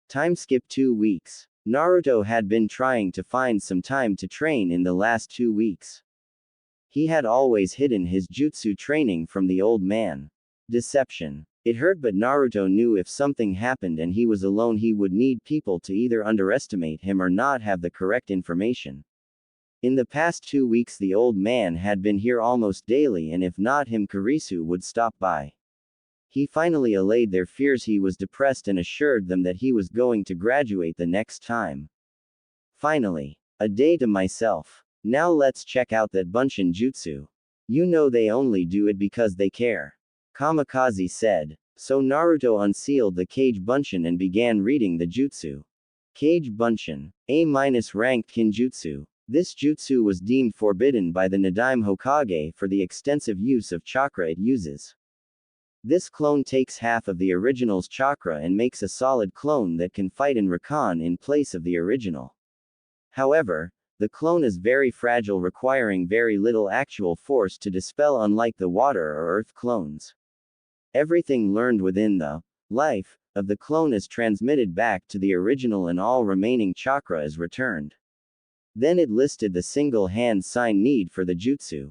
Time skipped 2 weeks. Naruto had been trying to find some time to train in the last 2 weeks. He had always hidden his jutsu training from the old man. Deception. It hurt, but Naruto knew if something happened and he was alone, he would need people to either underestimate him or not have the correct information. In the past 2 weeks, the old man had been here almost daily, and if not him, Kurisu would stop by. He finally allayed their fears. He was depressed and assured them that he was going to graduate the next time. Finally. A day to myself. Now let's check out that Bunshin Jutsu. You know they only do it because they care. Kamikaze said. So Naruto unsealed the Kage Bunshin and began reading the jutsu. Kage Bunshin. A-ranked Kinjutsu. This jutsu was deemed forbidden by the Nadaime Hokage for the extensive use of chakra it uses. This clone takes half of the original's chakra and makes a solid clone that can fight in Rakan in place of the original. However, the clone is very fragile, requiring very little actual force to dispel, unlike the water or earth clones. Everything learned within the life of the clone is transmitted back to the original and all remaining chakra is returned. Then it listed the single hand sign need for the jutsu.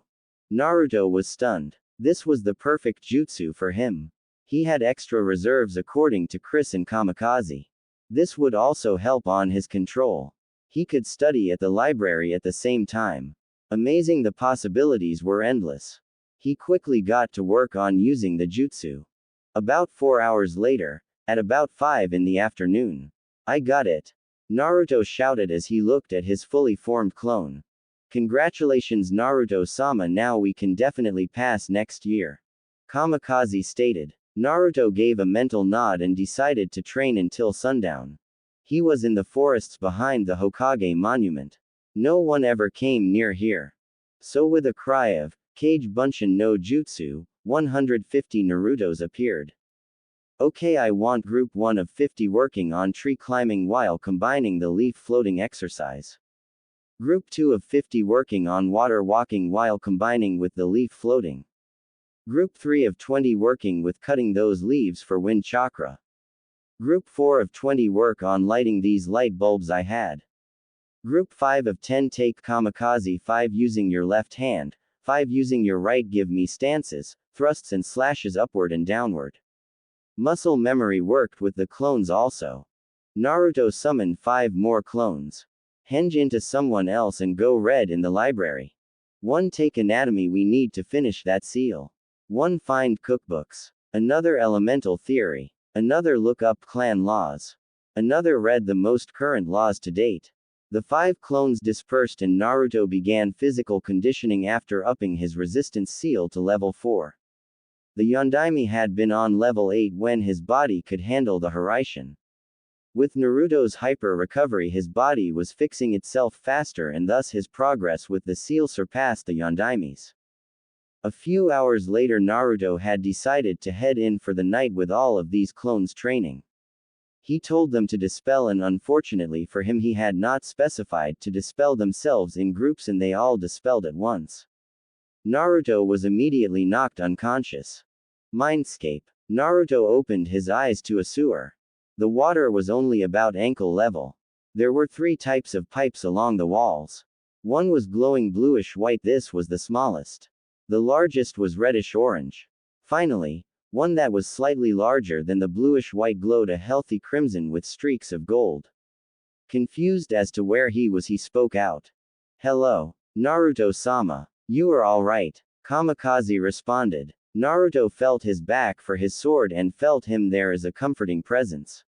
Naruto was stunned. This was the perfect jutsu for him. He had extra reserves according to Chris and Kamikaze. This would also help on his control. He could study at the library at the same time. Amazing, the possibilities were endless. He quickly got to work on using the jutsu. About 4 hours later, at about 5 in the afternoon. I got it. Naruto shouted as he looked at his fully formed clone. Congratulations Naruto-sama, now we can definitely pass next year. Kamikaze stated. Naruto gave a mental nod and decided to train until sundown. He was in the forests behind the Hokage monument. No one ever came near here. So with a cry of, Kage Bunshin no Jutsu, 150 Narutos appeared. Okay, I want group 1 of 50 working on tree climbing while combining the leaf floating exercise. Group 2 of 50 working on water walking while combining with the leaf floating. Group 3 of 20 working with cutting those leaves for wind chakra. Group 4 of 20 work on lighting these light bulbs I had. Group 5 of 10 take Kamikaze 5 using your left hand, 5 using your right, give me stances, thrusts and slashes upward and downward. Muscle memory worked with the clones also. Naruto summoned 5 more clones. Henge into someone else and go red in the library. 1 take anatomy, we need to finish that seal. 1 find cookbooks. Another elemental theory. Another look up clan laws. Another read the most current laws to date. The 5 clones dispersed and Naruto began physical conditioning after upping his resistance seal to level 4. The Yondaime had been on level 8 when his body could handle the Hiraishin. With Naruto's hyper recovery, his body was fixing itself faster and thus his progress with the seal surpassed the Yondaime's. A few hours later, Naruto had decided to head in for the night with all of these clones training. He told them to dispel, and unfortunately for him, he had not specified to dispel themselves in groups and they all dispelled at once. Naruto was immediately knocked unconscious. Mindscape. Naruto opened his eyes to a sewer. The water was only about ankle level. There were 3 types of pipes along the walls. One was glowing bluish white, this was the smallest. The largest was reddish orange. Finally, one that was slightly larger than the bluish white glowed a healthy crimson with streaks of gold. Confused as to where he was, he spoke out. Hello, Naruto-sama. You are alright. Kamikaze responded. Naruto felt his back for his sword and felt him there as a comforting presence.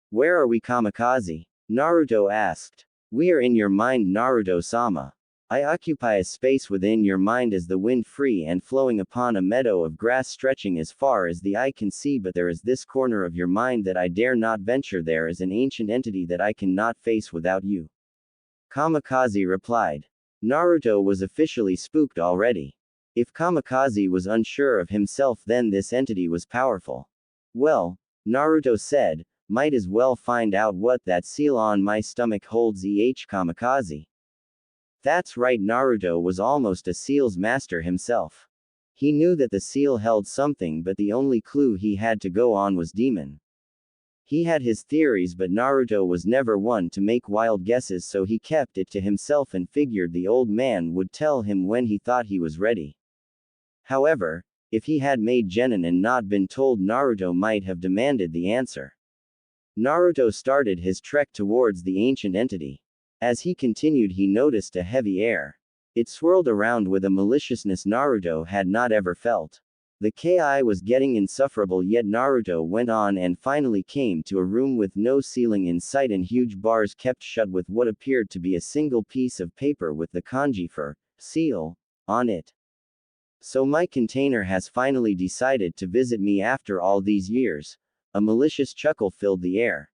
Where are we, Kamikaze? Naruto asked. We are in your mind, Naruto-sama. I occupy a space within your mind as the wind free and flowing upon a meadow of grass stretching as far as the eye can see, but there is this corner of your mind that I dare not venture. There is an ancient entity that I cannot face without you. Kamikaze replied. Naruto was officially spooked already. If Kamikaze was unsure of himself, then this entity was powerful. Well, Naruto said, might as well find out what that seal on my stomach holds. Kamikaze. That's right, Naruto was almost a seal's master himself. He knew that the seal held something, but the only clue he had to go on was demon. He had his theories, but Naruto was never one to make wild guesses, so he kept it to himself and figured the old man would tell him when he thought he was ready. However, if he had made genin and not been told, Naruto might have demanded the answer. Naruto started his trek towards the ancient entity. As he continued, he noticed a heavy air. It swirled around with a maliciousness Naruto had not ever felt. The Ki was getting insufferable, yet Naruto went on and finally came to a room with no ceiling in sight and huge bars kept shut with what appeared to be a single piece of paper with the kanji for seal on it. So my container has finally decided to visit me after all these years. A malicious chuckle filled the air.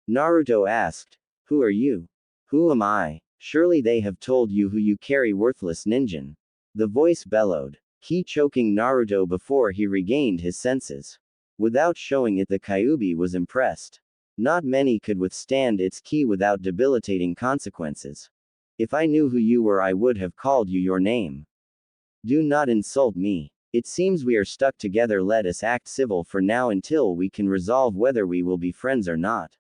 Naruto asked, "Who are you?" "Who am I? Surely they have told you who you carry, worthless ninja." The voice bellowed, choking Naruto before he regained his senses. Without showing it, the Kyuubi was impressed. Not many could withstand its ki without debilitating consequences. "If I knew who you were, I would have called you your name. Do not insult me. It seems we are stuck together. Let us act civil for now until we can resolve whether we will be friends or not."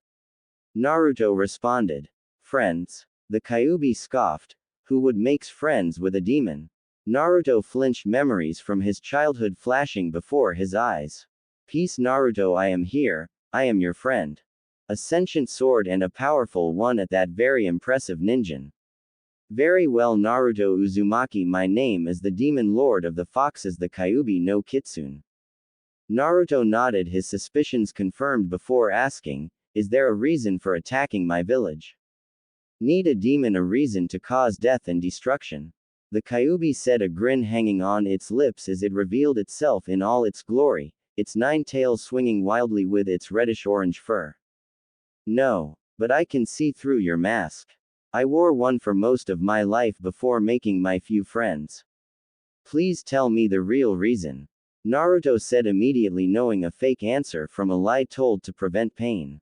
Naruto responded. "Friends?" The Kyuubi scoffed. "Who would make friends with a demon?" Naruto flinched, memories from his childhood flashing before his eyes. "Peace, Naruto, I am here, I am your friend. A sentient sword and a powerful one at that, very impressive ninja." "Very well, Naruto Uzumaki, my name is the Demon Lord of the Foxes, the Kyuubi no Kitsune." Naruto nodded, his suspicions confirmed before asking, "Is there a reason for attacking my village? Need a demon a reason to cause death and destruction?" The Kyuubi said, a grin hanging on its lips as it revealed itself in all its glory, its 9 tails swinging wildly with its reddish-orange fur. "No. But I can see through your mask. I wore one for most of my life before making my few friends. Please tell me the real reason." Naruto said, immediately knowing a fake answer from a lie told to prevent pain.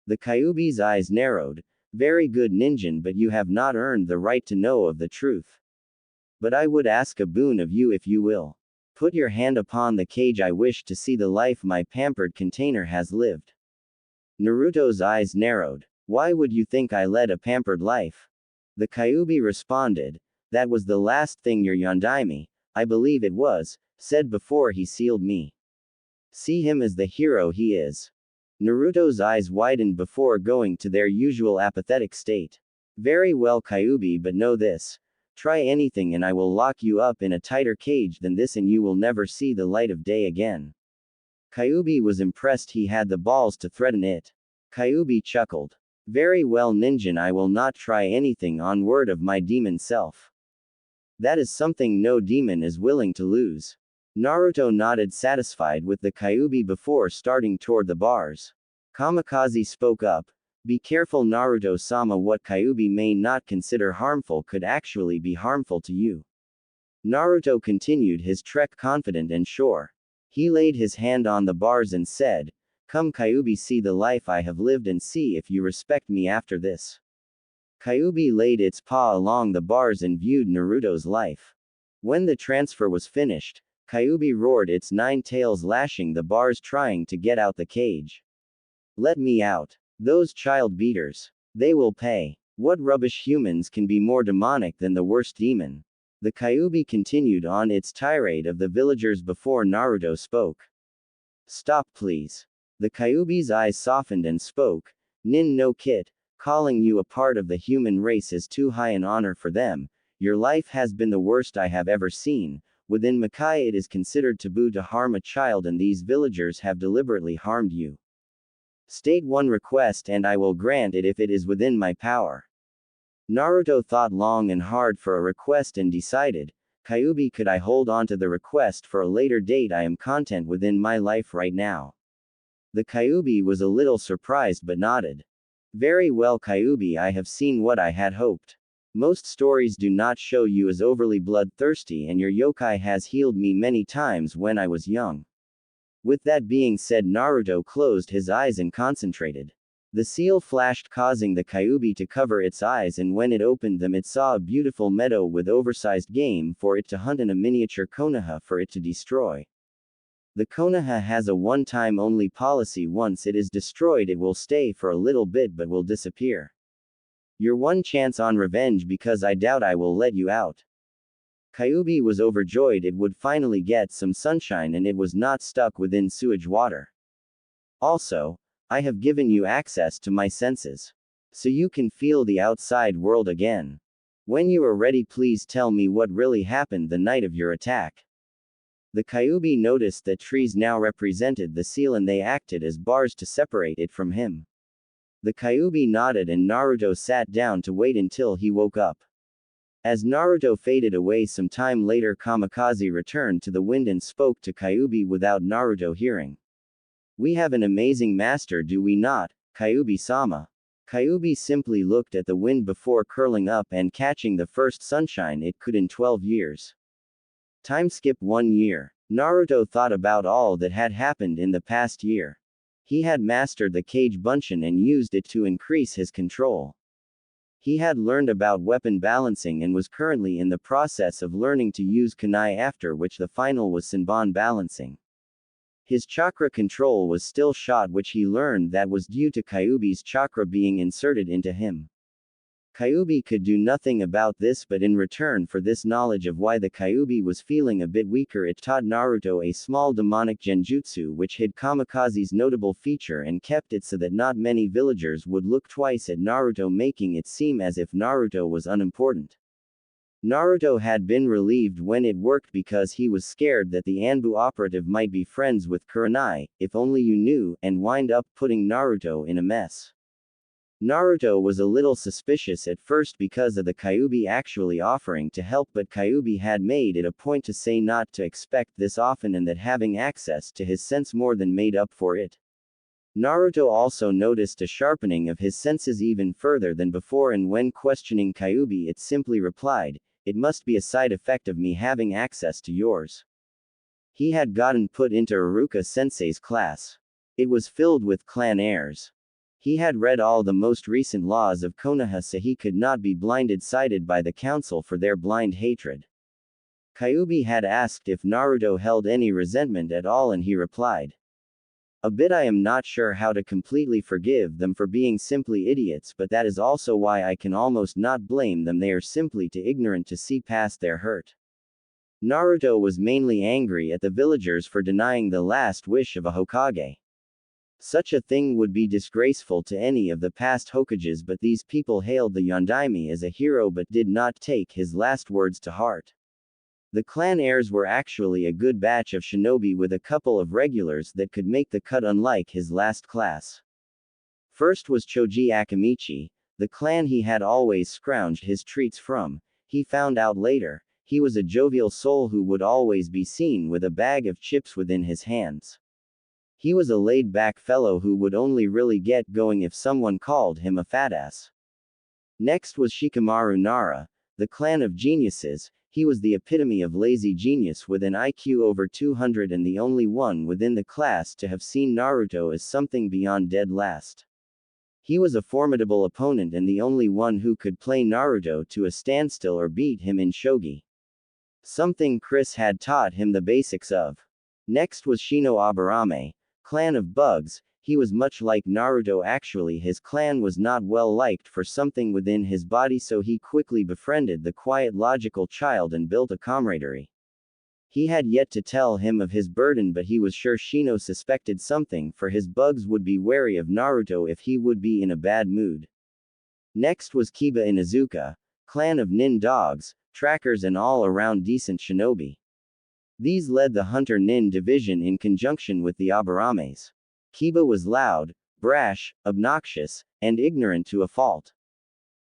The Kyuubi's eyes narrowed. "Very good, ninja, but you have not earned the right to know of the truth. But I would ask a boon of you if you will. Put your hand upon the cage. I wish to see the life my pampered container has lived." Naruto's eyes narrowed. "Why would you think I led a pampered life?" The Kyuubi responded. "That was the last thing your Yondaime, I believe it was, said before he sealed me. See him as the hero he is." Naruto's eyes widened before going to their usual apathetic state. "Very well, Kyuubi, but know this. Try anything and I will lock you up in a tighter cage than this and you will never see the light of day again." Kyuubi was impressed he had the balls to threaten it. Kyuubi chuckled. "Very well, ninja, I will not try anything on word of my demon self. That is something no demon is willing to lose." Naruto nodded, satisfied with the Kyuubi before starting toward the bars. Kamikaze spoke up. "Be careful, Naruto-sama, what Kyuubi may not consider harmful could actually be harmful to you." Naruto continued his trek confident and sure. He laid his hand on the bars and said, "Come, Kyuubi, see the life I have lived and see if you respect me after this." Kyuubi laid its paw along the bars and viewed Naruto's life. When the transfer was finished, Kyuubi roared, its 9 tails lashing the bars, trying to get out the cage. "Let me out. Those child beaters. They will pay. What rubbish humans can be more demonic than the worst demon?" The Kyuubi continued on its tirade of the villagers before Naruto spoke. "Stop, please." The Kyuubi's eyes softened and spoke. "Nin no Kit, calling you a part of the human race is too high an honor for them. Your life has been the worst I have ever seen. Within Makai it is considered taboo to harm a child, and these villagers have deliberately harmed you. State one request and I will grant it if it is within my power." Naruto thought long and hard for a request and decided, Kyuubi, could I hold on to the request for a later date? I am content within my life right now. The Kyuubi was a little surprised but nodded. Very well, Kyuubi, I have seen what I had hoped. Most stories do not show you as overly bloodthirsty, and your yokai has healed me many times when I was young. With that being said, Naruto closed his eyes and concentrated. The seal flashed, causing the Kyuubi to cover its eyes, and when it opened them it saw a beautiful meadow with oversized game for it to hunt and a miniature Konoha for it to destroy. The Konoha has a one-time only policy. Once it is destroyed it will stay for a little bit but will disappear. Your one chance on revenge, because I doubt I will let you out. Kyuubi was overjoyed it would finally get some sunshine and it was not stuck within sewage water. Also, I have given you access to my senses. So you can feel the outside world again. When you are ready, please tell me what really happened the night of your attack. The Kyuubi noticed that trees now represented the seal and they acted as bars to separate it from him. The Kyuubi nodded and Naruto sat down to wait until he woke up. As Naruto faded away some time later, Kamikaze returned to the wind and spoke to Kyuubi without Naruto hearing. We have an amazing master, do we not, Kyuubi-sama? Kyuubi simply looked at the wind before curling up and catching the first sunshine it could in 12 years. Time skip 1 year. Naruto thought about all that had happened in the past year. He had mastered the Kage Bunshin and used it to increase his control. He had learned about weapon balancing and was currently in the process of learning to use kunai, after which the final was Senbon balancing. His chakra control was still shot, which he learned that was due to Kyuubi's chakra being inserted into him. Kyuubi could do nothing about this, but in return for this knowledge of why the Kyuubi was feeling a bit weaker, it taught Naruto a small demonic genjutsu which hid Kamikaze's notable feature and kept it so that not many villagers would look twice at Naruto, making it seem as if Naruto was unimportant. Naruto had been relieved when it worked because he was scared that the Anbu operative might be friends with Kurenai, if only you knew, and wind up putting Naruto in a mess. Naruto was a little suspicious at first because of the Kyuubi actually offering to help, but Kyuubi had made it a point to say not to expect this often and that having access to his sense more than made up for it. Naruto also noticed a sharpening of his senses even further than before, and when questioning Kyuubi it simply replied, "It must be a side effect of me having access to yours." He had gotten put into Iruka-sensei's class. It was filled with clan heirs. He had read all the most recent laws of Konoha, so he could not be blinded-sided by the council for their blind hatred. Kyuubi had asked if Naruto held any resentment at all, and he replied, "A bit. I am not sure how to completely forgive them for being simply idiots, but that is also why I can almost not blame them. They are simply too ignorant to see past their hurt." Naruto was mainly angry at the villagers for denying the last wish of a Hokage. Such a thing would be disgraceful to any of the past Hokages, but these people hailed the Yondaime as a hero but did not take his last words to heart. The clan heirs were actually a good batch of shinobi with a couple of regulars that could make the cut, unlike his last class. First was Choji Akamichi, the clan he had always scrounged his treats from. He found out later, he was a jovial soul who would always be seen with a bag of chips within his hands. He was a laid-back fellow who would only really get going if someone called him a fatass. Next was Shikamaru Nara, the clan of geniuses. He was the epitome of lazy genius with an IQ over 200 and the only one within the class to have seen Naruto as something beyond dead last. He was a formidable opponent and the only one who could play Naruto to a standstill or beat him in shogi. Something Chris had taught him the basics of. Next was Shino Aburame, clan of bugs. He was much like Naruto. Actually, his clan was not well liked for something within his body, so he quickly befriended the quiet logical child and built a camaraderie. He had yet to tell him of his burden, but he was sure Shino suspected something, for his bugs would be wary of Naruto if he would be in a bad mood. Next was Kiba Inuzuka, clan of nin dogs, trackers and all-around decent shinobi. These led the Hunter Nin division in conjunction with the Aburames. Kiba was loud, brash, obnoxious, and ignorant to a fault.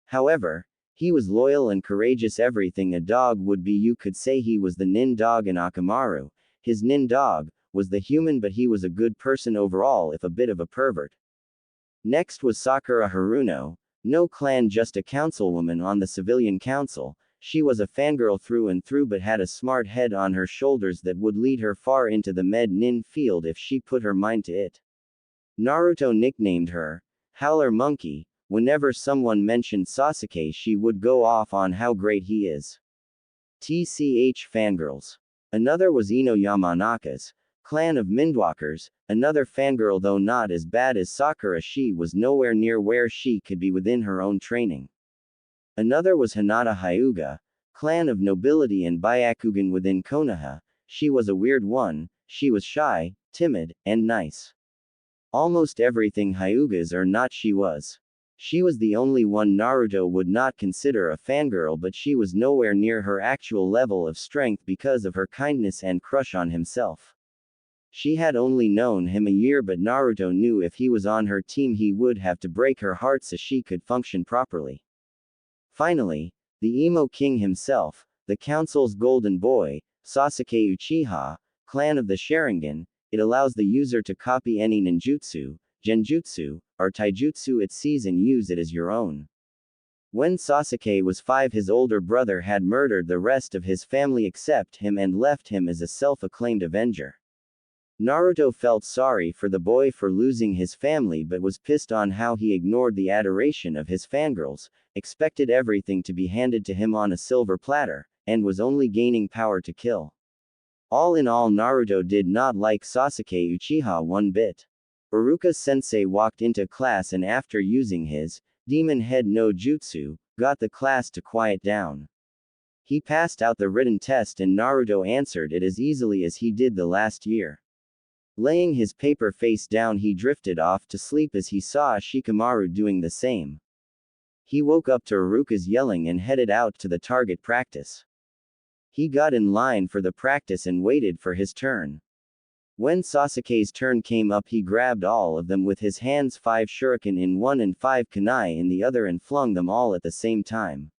However, He was loyal and courageous, everything a dog would be. You could say he was the nin dog in Akamaru. His nin dog was the human, but he was a good person overall, if a bit of a pervert. Next was Sakura Haruno, no clan, just a councilwoman on the civilian council. She was a fangirl through and through, but had a smart head on her shoulders that would lead her far into the med nin field if she put her mind to it. Naruto nicknamed her Howler Monkey. Whenever someone mentioned Sasuke, she would go off on how great he is. TCH fangirls. Another was Ino Yamanaka's clan of Mindwalkers, another fangirl, though not as bad as Sakura. She was nowhere near where she could be within her own training. Another was Hinata Hyuga, clan of nobility and Byakugan within Konoha. She was a weird one. She was shy, timid, and nice. Almost everything Hyugas are not, she was. She was the only one Naruto would not consider a fangirl, but she was nowhere near her actual level of strength because of her kindness and crush on himself. She had only known him a year, but Naruto knew if he was on her team he would have to break her heart so she could function properly. Finally, the emo king himself, the council's golden boy, Sasuke Uchiha, clan of the Sharingan. It allows the user to copy any ninjutsu, genjutsu, or taijutsu it sees and use it as your own. When Sasuke was 5, his older brother had murdered the rest of his family except him and left him as a self-acclaimed avenger. Naruto felt sorry for the boy for losing his family, but was pissed on how he ignored the adoration of his fangirls, expected everything to be handed to him on a silver platter, and was only gaining power to kill. All in all, Naruto did not like Sasuke Uchiha one bit. Iruka-sensei walked into class and after using his demon head no jutsu, got the class to quiet down. He passed out the written test and Naruto answered it as easily as he did the last year. Laying his paper face down, he drifted off to sleep as he saw Shikamaru doing the same. He woke up to Iruka's yelling and headed out to the target practice. He got in line for the practice and waited for his turn. When Sasuke's turn came up, he grabbed all of them with his hands, 5 shuriken in one and 5 kunai in the other, and flung them all at the same time.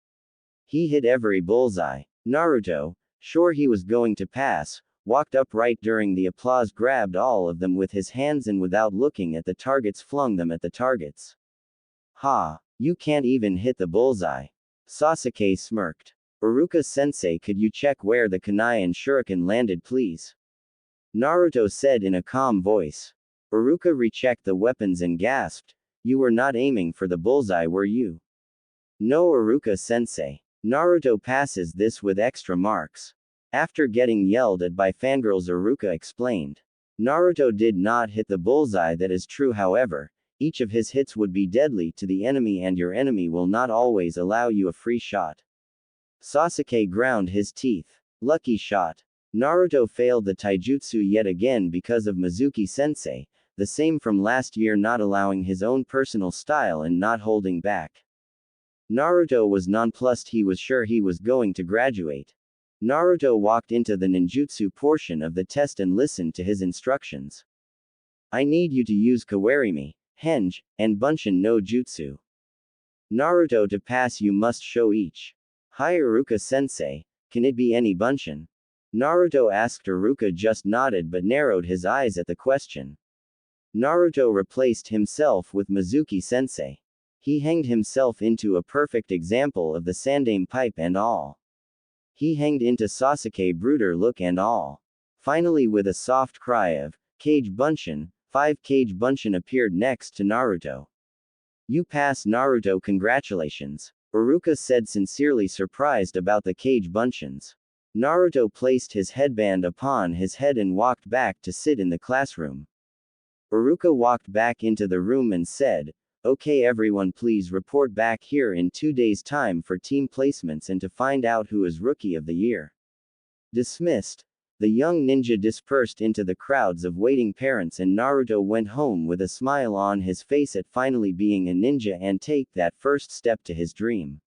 He hit every bullseye. Naruto, sure he was going to pass, walked up right during the applause, grabbed all of them with his hands and without looking at the targets flung them at the targets. Ha! You can't even hit the bullseye. Sasuke smirked. Iruka-sensei, could you check where the kunai and shuriken landed, please? Naruto said in a calm voice. Iruka rechecked the weapons and gasped. You were not aiming for the bullseye, were you? No, Iruka-sensei. Naruto passes this with extra marks. After getting yelled at by fangirls, Iruka explained. Naruto did not hit the bullseye, that is true, however, each of his hits would be deadly to the enemy and your enemy will not always allow you a free shot. Sasuke ground his teeth. Lucky shot. Naruto failed the taijutsu yet again because of Mizuki-sensei, the same from last year, not allowing his own personal style and not holding back. Naruto was nonplussed. He was sure he was going to graduate. Naruto walked into the ninjutsu portion of the test and listened to his instructions. I need you to use Kawarimi, Henge, and Bunshin no Jutsu. Naruto, to pass you must show each. Hi Iruka-sensei, can it be any Bunshin? Naruto asked. Iruka just nodded but narrowed his eyes at the question. Naruto replaced himself with Mizuki-sensei. He hanged himself into a perfect example of the Sandaime pipe and all. He hanged into Sasuke brooder look and all. Finally, with a soft cry of Kage Bunshin, 5 Kage Bunshin appeared next to Naruto. You pass, Naruto, congratulations. Iruka said, sincerely surprised about the Kage Bunshins. Naruto placed his headband upon his head and walked back to sit in the classroom. Iruka walked back into the room and said, okay everyone, please report back here in 2 days' time for team placements and to find out who is Rookie of the Year. Dismissed. The young ninja dispersed into the crowds of waiting parents and Naruto went home with a smile on his face at finally being a ninja and take that first step to his dream.